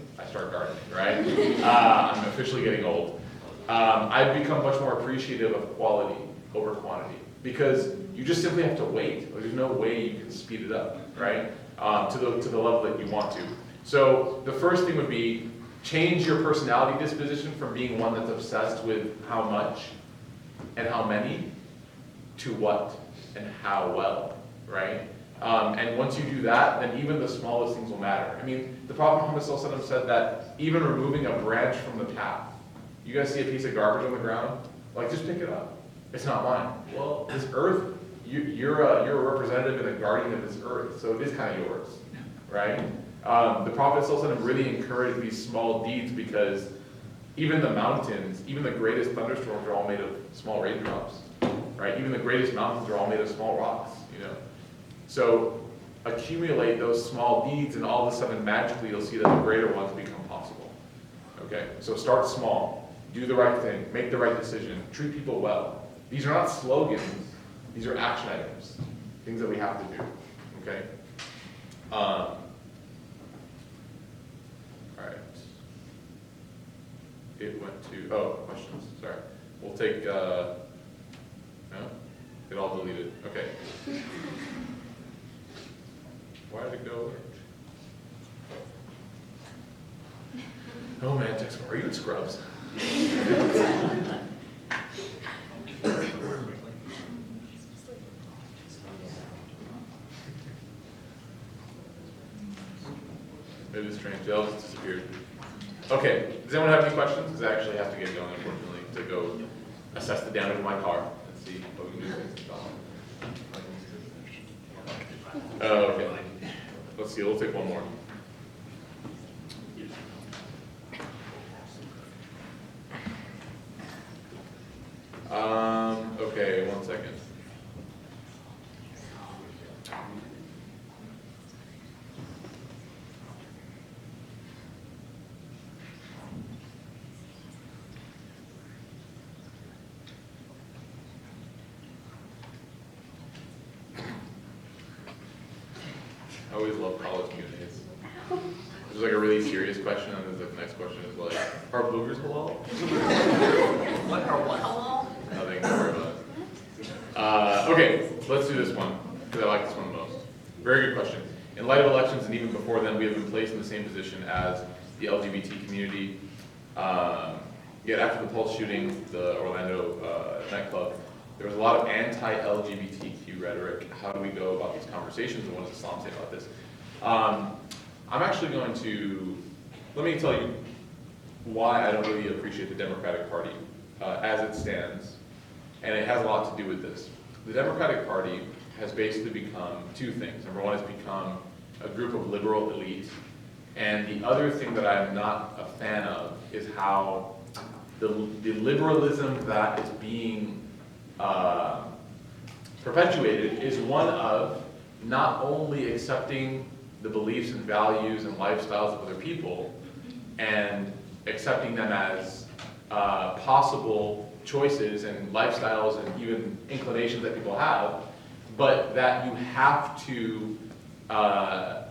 right? I'm officially getting old. I've become much more appreciative of quality over quantity because you just simply have to wait. There's no way you can speed it up, right? To the level that you want to. So the first thing would be change your personality disposition from being one that's obsessed with how much and how many to what and how well, right? And once you do that, then even the smallest things will matter. I mean, the Prophet Muhammad sallallahu alaihi wasallam said that even removing a branch from the path, you guys see a piece of garbage on the ground, like just pick it up. It's not mine. Well, this earth, you're a representative and a guardian of this earth, so it is kind of yours, right? The Prophet sallallahu alaihi wasallam really encouraged these small deeds because even the mountains, even the greatest thunderstorms are all made of small raindrops, right? Even the greatest mountains are all made of small rocks, So accumulate those small deeds and all of a sudden magically you'll see that the greater ones become possible. Okay, so start small, do the right thing, make the right decision, treat people well. These are not slogans, these are action items, things that we have to do, okay? All right. It went to, questions, sorry. We'll take, no? It all deleted, okay. Why did it go away? Oh man, text, are you in Scrubs? Maybe it's strange, they all just disappeared. Okay, does anyone have any questions? Because I actually have to get going, unfortunately, to go assess the damage of my car and see what we can do. Okay. Let's see, we'll take one more. Okay, 1 second. I always love college Q&As. There's like a really serious question, and then the next question is like, are boogers halal? What are what halal? Nothing, don't worry about it. Okay, let's do this one, because I like this one the most. Very good question. In light of elections, and even before then, we have been placed in the same position as the LGBT community. Yet after the Pulse shooting, the Orlando nightclub, there was a lot of anti-LGBTQ rhetoric. How do we go about these conversations, and what does Islam say about this? I'm actually going to, let me tell you why I don't really appreciate the Democratic Party as it stands, and it has a lot to do with this. The Democratic Party has basically become two things. Number one, it's become a group of liberal elites, and the other thing that I'm not a fan of is how the liberalism that is being perpetuated is one of not only accepting the beliefs and values and lifestyles of other people and accepting them as possible choices and lifestyles and even inclinations that people have, but that you have to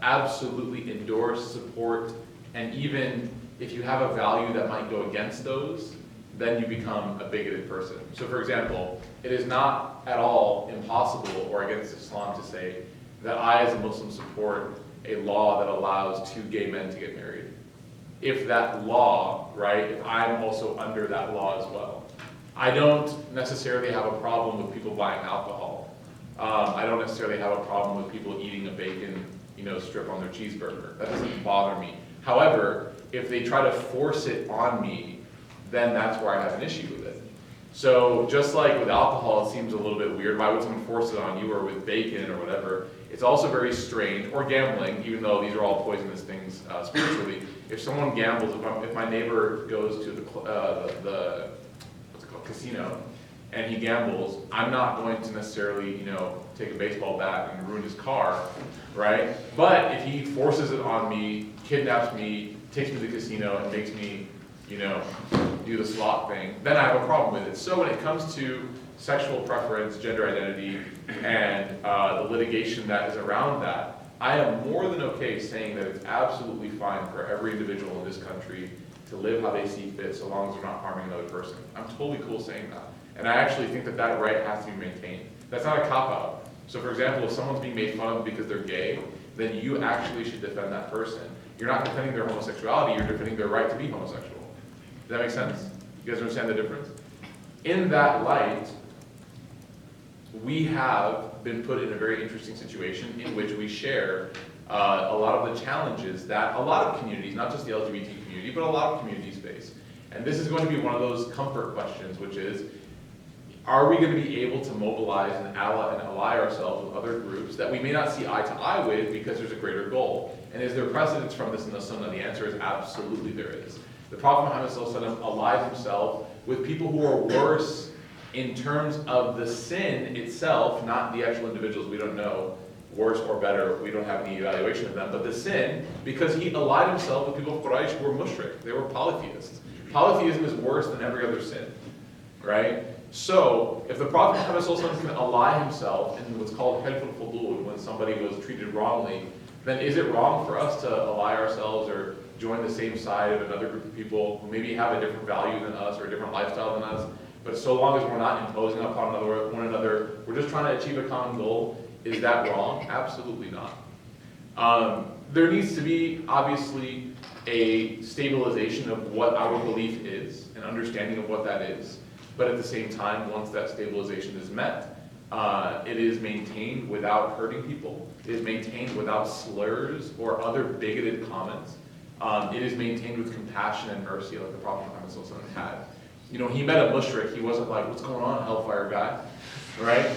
absolutely endorse, support, and even if you have a value that might go against those, then you become a bigoted person. So for example, it is not at all impossible or against Islam to say that I as a Muslim support a law that allows two gay men to get married. if that law, right, if I'm also under that law as well. I don't necessarily have a problem with people buying alcohol. I don't necessarily have a problem with people eating a bacon, strip on their cheeseburger. That doesn't bother me. However, if they try to force it on me, then that's where I have an issue with it. So just like with alcohol, it seems a little bit weird. Why would someone force it on you, or with bacon or whatever? It's also very strange, or gambling, even though these are all poisonous things spiritually. If someone gambles, if my neighbor goes to the what's it called, casino, and he gambles, I'm not going to necessarily, take a baseball bat and ruin his car, right? But if he forces it on me, kidnaps me, takes me to the casino, and makes me, do the slot thing, then I have a problem with it. So when it comes to sexual preference, gender identity, and the litigation that is around that, I am more than okay saying that it's absolutely fine for every individual in this country to live how they see fit, so long as they're not harming another person. I'm totally cool saying that. And I actually think that that right has to be maintained. That's not a cop-out. So for example, if someone's being made fun of because they're gay, then you actually should defend that person. You're not defending their homosexuality, you're defending their right to be homosexual. Does that make sense? You guys understand the difference? In that light, we have been put in a very interesting situation in which we share a lot of the challenges that a lot of communities, not just the LGBT community, but a lot of communities face. And this is going to be one of those comfort questions, which is, are we going to be able to mobilize and ally ourselves with other groups that we may not see eye to eye with because there's a greater goal? And is there precedence from this in the Sunnah? The answer is absolutely there is. The Prophet Muhammad allied himself with people who are worse in terms of the sin itself, not the actual individuals. We don't know worse or better. We don't have any evaluation of them. But the sin, because he allied himself with people of Quraysh who were mushrik. They were polytheists. Polytheism is worse than every other sin, right? So, if the Prophet Muhammad can ally himself in what's called Hilf al-Fudul, when somebody was treated wrongly, then is it wrong for us to ally ourselves or join the same side of another group of people who maybe have a different value than us or a different lifestyle than us? But so long as we're not imposing upon one another, we're just trying to achieve a common goal, is that wrong? Absolutely not. There needs to be, obviously, a stabilization of what our belief is, an understanding of what that is. But at the same time, once that stabilization is met, it is maintained without hurting people. It is maintained without slurs or other bigoted comments. It is maintained with compassion and mercy, like the Prophet Muhammad had. He met a mushrik. He wasn't like, "What's going on, hellfire guy?" Right?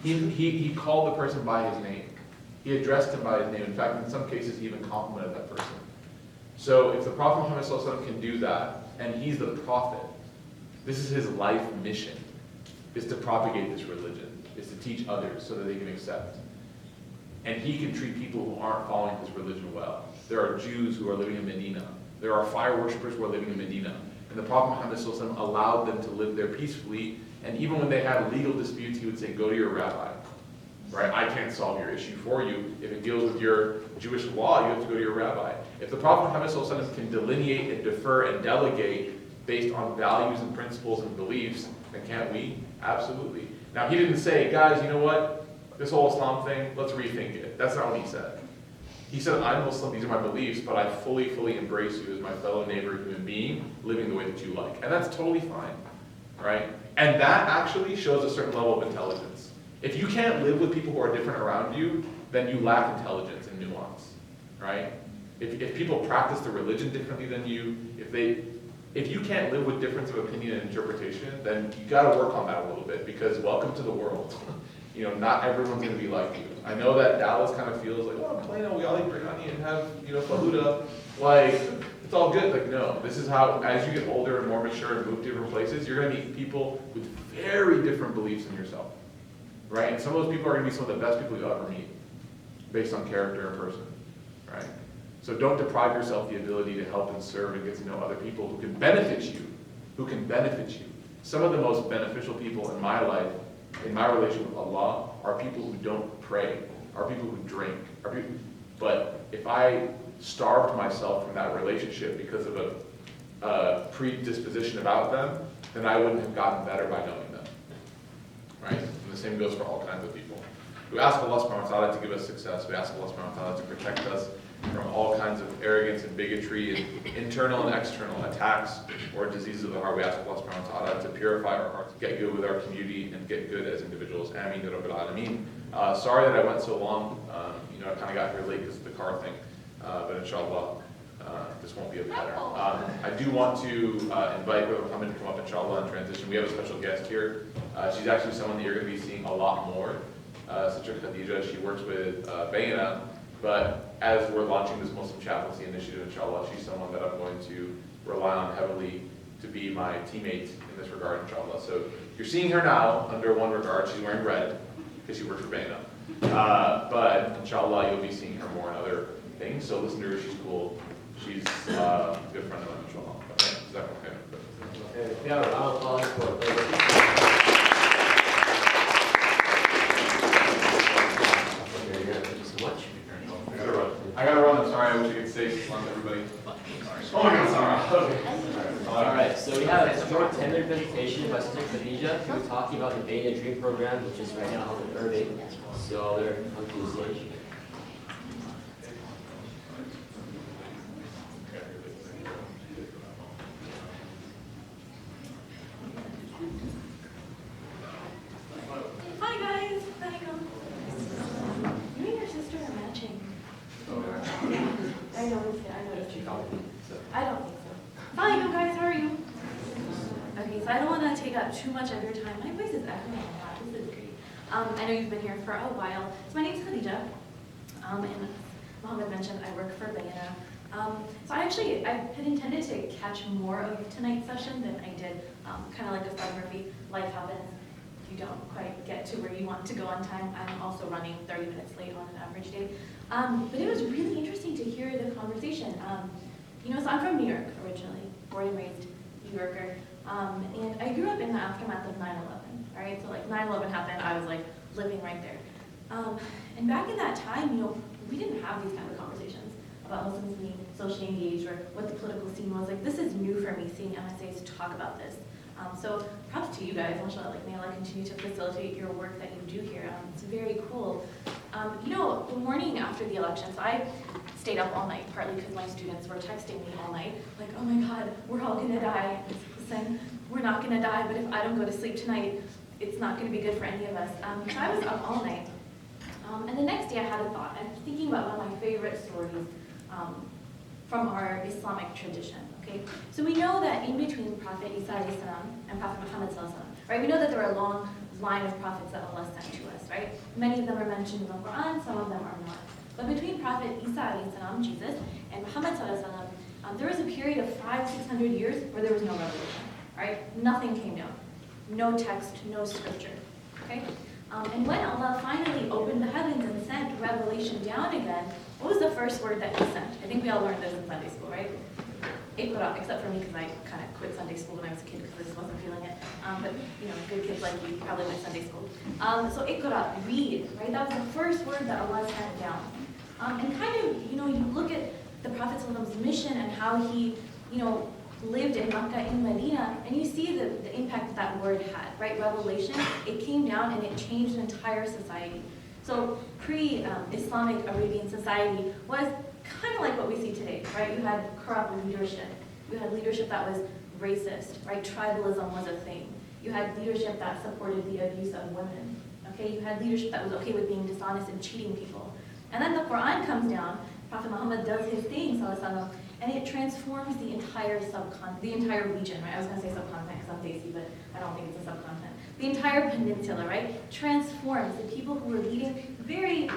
He called the person by his name. He addressed him by his name. In fact, in some cases, he even complimented that person. So if the Prophet Muhammad can do that, and he's the prophet, this is his life mission, is to propagate this religion, is to teach others so that they can accept. And he can treat people who aren't following his religion well. There are Jews who are living in Medina. There are fire worshippers who are living in Medina. And the Prophet Muhammad allowed them to live there peacefully. And even when they had legal disputes, he would say, go to your rabbi. Right? I can't solve your issue for you. If it deals with your Jewish law, you have to go to your rabbi. If the Prophet Muhammad can delineate and defer and delegate based on values and principles and beliefs, then can't we? Absolutely. Now, he didn't say, guys, you know what? This whole Islam thing, let's rethink it. That's not what he said. He said, I'm Muslim, these are my beliefs, but I fully embrace you as my fellow neighbor human being, living the way that you like. And that's totally fine, right? And that actually shows a certain level of intelligence. If you can't live with people who are different around you, then you lack intelligence and nuance, right? If people practice the religion differently than you, if you can't live with difference of opinion and interpretation, then you gotta work on that a little bit, because welcome to the world. Not everyone's gonna be like you. I know that Dallas kind of feels like, oh, Plano, we all eat biryani and have, faluda. Like, it's all good. Like, no, this is how, as you get older and more mature and move to different places, you're gonna meet people with very different beliefs than yourself, right? And some of those people are gonna be some of the best people you'll ever meet, based on character and person, right? So don't deprive yourself the ability to help and serve and get to know other people who can benefit you, Some of the most beneficial people in my life, in my relationship with Allah, are people who don't pray, are people who drink, but if I starved myself from that relationship because of a predisposition about them, then I wouldn't have gotten better by knowing them, right? And the same goes for all kinds of people. We ask Allah subhanahu wa ta'ala to give us success. We ask Allah subhanahu wa ta'ala to protect us from all kinds of arrogance and bigotry and internal and external attacks or diseases of the heart. We ask Allah subhanahu wa ta'ala to purify our hearts, get good with our community, and get good as individuals. Ameen ya Rabbil Alameen. Sorry that I went so long. I kind of got here late because of the car thing, but inshallah, this won't be a pattern. I do want to invite Brother Muhammad to come up, inshallah, and transition. We have a special guest here. She's actually someone that you're going to be seeing a lot more. Sister Khadija, she works with Bayna, but as we're launching this Muslim chaplaincy initiative, inshallah, she's someone that I'm going to rely on heavily to be my teammate in this regard, inshallah. So you're seeing her now under one regard. She's wearing red because she works for Bayna. But inshallah, you'll be seeing her more in other things. So listen to her. She's cool. She's a good friend of mine, inshallah. Okay? Is that okay? Yeah, I'll call it for I gotta run. I'm sorry. I wish I could stay on everybody. Oh my God, sorry. Okay. Alright, so we have a short 10-minute presentation by Sister Khadija, who is talking about the Beta Dream Program, which is right now held in Irving. So I'll let her come to the stage. Hi guys, welcome. You and your sister are matching. I noticed it. I don't think so. Hi, you guys. How are you? Okay, so I don't want to take up too much of your time. My voice is echoing a lot. This is great. I know you've been here for a while. So my name's Khadija, and Mohammed mentioned I work for Bayna. So I had intended to catch more of tonight's session than I did. Kind of like Ustadh Murphy, life happens. You don't quite get to where you want to go on time. I'm also running 30 minutes late on an average day. But it was really interesting to hear the conversation. So I'm from New York originally, born and raised New Yorker. And I grew up in the aftermath of 9/11, right? So like 9/11 happened, I was like living right there. And back in that time, we didn't have these kind of conversations about Muslims being socially engaged or what the political scene was. Like, this is new for me, seeing MSAs talk about this. So props to you guys. Mashallah, may Allah continue to facilitate your work that you do here. It's very cool. The morning after the election, so I stayed up all night, partly because my students were texting me all night, like, oh my God, we're all gonna die. Listen, we're not gonna die, but if I don't go to sleep tonight, it's not gonna be good for any of us. So I was up all night. And the next day I had a thought. I'm thinking about one of my favorite stories from our Islamic tradition. Okay, so we know that in between Prophet Isa and Prophet Muhammad, right? We know that there are a long line of prophets that Allah sent to us, right? Many of them are mentioned in the Quran, some of them are not. But between Prophet Isa, Jesus, and Muhammad, there was a period of 500-600 years where there was no revelation, right? Nothing came down, no text, no scripture. Okay, and when Allah finally opened the heavens and sent revelation down again, what was the first word that He sent? I think we all learned this in Sunday school, right? Iqra, except for me because I kind of quit Sunday school when I was a kid because I just wasn't feeling it. But good kids like you probably went Sunday school. So Iqra, read, right? That was the first word that Allah sent down. And kind of, you look at the Prophet's mission and how he, lived in Makkah, in Medina, and you see the impact that word had, right? Revelation, it came down and it changed an entire society. So pre-Islamic Arabian society was kind of like what we see today, right? You had corrupt leadership. You had leadership that was racist, right? Tribalism was a thing. You had leadership that supported the abuse of women, okay? You had leadership that was okay with being dishonest and cheating people. And then the Quran comes down, Prophet Muhammad does his thing, sallallahu, and it transforms the entire region, right? I was gonna say subcontinent because I'm Desi, but I don't think it's a subcontinent. The entire peninsula, right? Transforms. The people who were leading very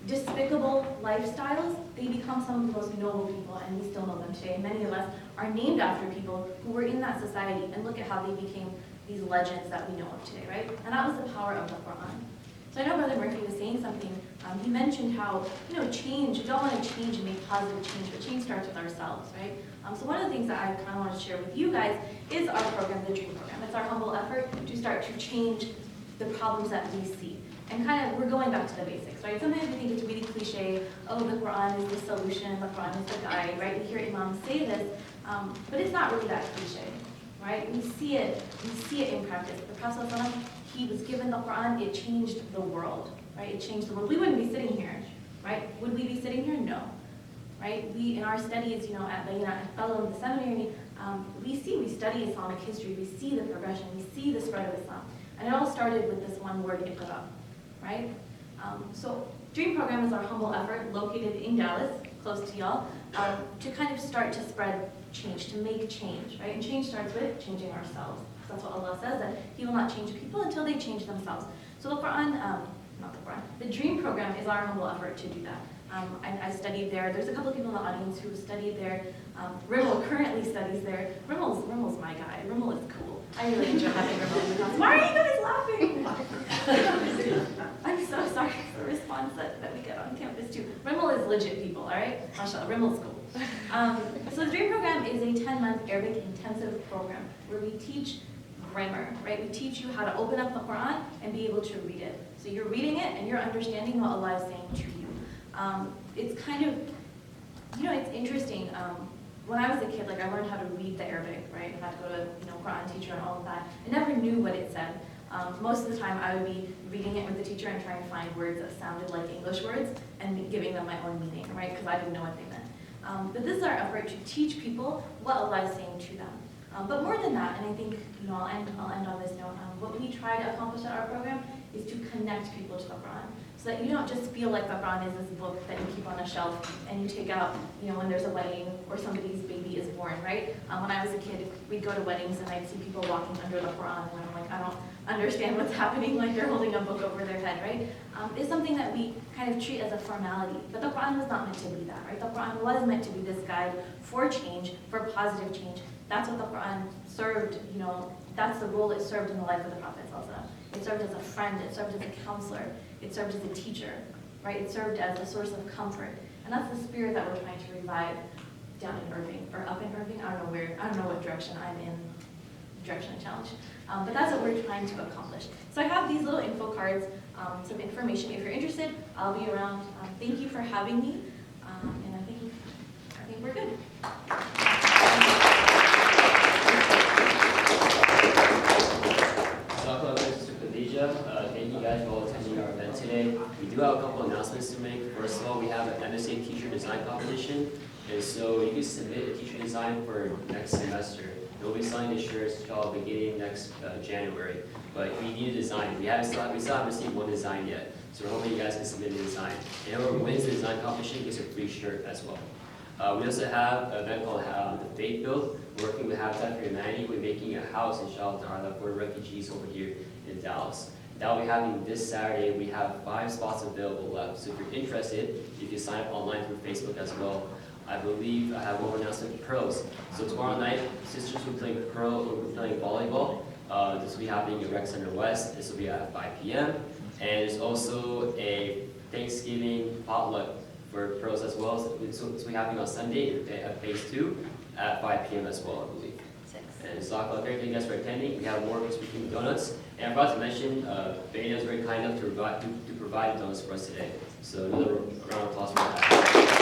despicable lifestyles, they become some of the most noble people, and we still know them today. Many of us are named after people who were in that society, and look at how they became these legends that we know of today, right? And that was the power of the Quran. So I know Brother Murphy was saying something. He mentioned how, change, we don't want to change and make positive change, but change starts with ourselves, right? So one of the things that I kind of want to share with you guys is our program, the Dream Program. It's our humble effort to start to change the problems that we see. And we're going back to the basics, right? Sometimes we think it's really cliche, the Quran is the solution, the Quran is the guide, right? We hear imams say this, but it's not really that cliche, right? We see it in practice. The Prophet ﷺ, he was given the Quran, it changed the world, right? It changed the world. We wouldn't be sitting here, right? Would we be sitting here? No. right? We, in our studies, at Bayna and Qalam, the seminary, we study Islamic history, we see the progression, we see the spread of Islam. And it all started with this one word, iqra, right? So DREAM program is our humble effort located in Dallas, close to y'all, to kind of start to spread change, to make change, right? And change starts with changing ourselves. That's what Allah says, that He will not change people until they change themselves. So the Quran, not the Quran, the DREAM program is our humble effort to do that. I studied there. There's a couple of people in the audience who studied there. Rimmel currently studies there. Rimmel's my guy. Rimmel is cool. I really enjoy having Rimmel in the class. Why are you guys laughing? I'm so sorry for the response that we get on campus too. Rimmel is legit people, all right? MashaAllah, Rimmel's cool. So the DREAM program is a 10-month Arabic intensive program where we teach grammar, right? We teach you how to open up the Quran and be able to read it. So you're reading it and you're understanding what Allah is saying to you. It's kind of, it's interesting. When I was a kid, I learned how to read the Arabic, right? I had to go to, Quran teacher and all of that. I never knew what it said. Most of the time, I would be reading it with the teacher and trying to find words that sounded like English words and giving them my own meaning, right? Because I didn't know what they meant. But this is our effort to teach people what Allah is saying to them. But more than that, and I think I'll end on this note. What we try to accomplish at our program is to connect people to the Quran, so that you don't just feel like the Quran is this book that you keep on a shelf and you take out, when there's a wedding or somebody's baby is born, right? When I was a kid, we'd go to weddings and I'd see people walking under the Quran, and I'm like, I don't understand what's happening, like they're holding a book over their head, right? It's something that we kind of treat as a formality, but the Quran was not meant to be that, right? The Quran was meant to be this guide for change, for positive change. That's what the Quran served, that's the role it served in the life of the Prophet. It served as a friend, it served as a counselor, it served as a teacher, right? It served as a source of comfort. And that's the spirit that we're trying to revive down in Irving, or up in Irving, I don't know what direction I'm in, direction I challenge. But that's what we're trying to accomplish. So I have these little info cards, some information. If you're interested, I'll be around. Thank you for having me, and I think we're good. Thank you guys for all attending our event today. We do have a couple announcements to make. First of all, we have an MSA teacher design competition, and so you can submit a teacher design for next semester. We'll be selling the shirts beginning next January, but we need a design. We still haven't received one design yet, so we're hoping you guys can submit a design. And whoever wins the design competition gets a free shirt as well. We also have an event called the Faith Build. We're working with Habitat for Humanity. We're making a house in Charlotte for refugees over here in Dallas. That will be happening this Saturday. We have 5 spots available left. So if you're interested, you can sign up online through Facebook as well. I believe I have one more announcement for pros. So tomorrow night, sisters will be playing volleyball. This will be happening at Rec Center West. This will be at 5 p.m. And there's also a Thanksgiving potluck for pros as well. So this will be happening on Sunday at Phase 2 at 5 p.m. as well, I believe. And so thank you guys for attending. We have more speaking donuts. And I forgot to mention, Beta is very kind enough to provide donuts for us today. So another round of applause for that.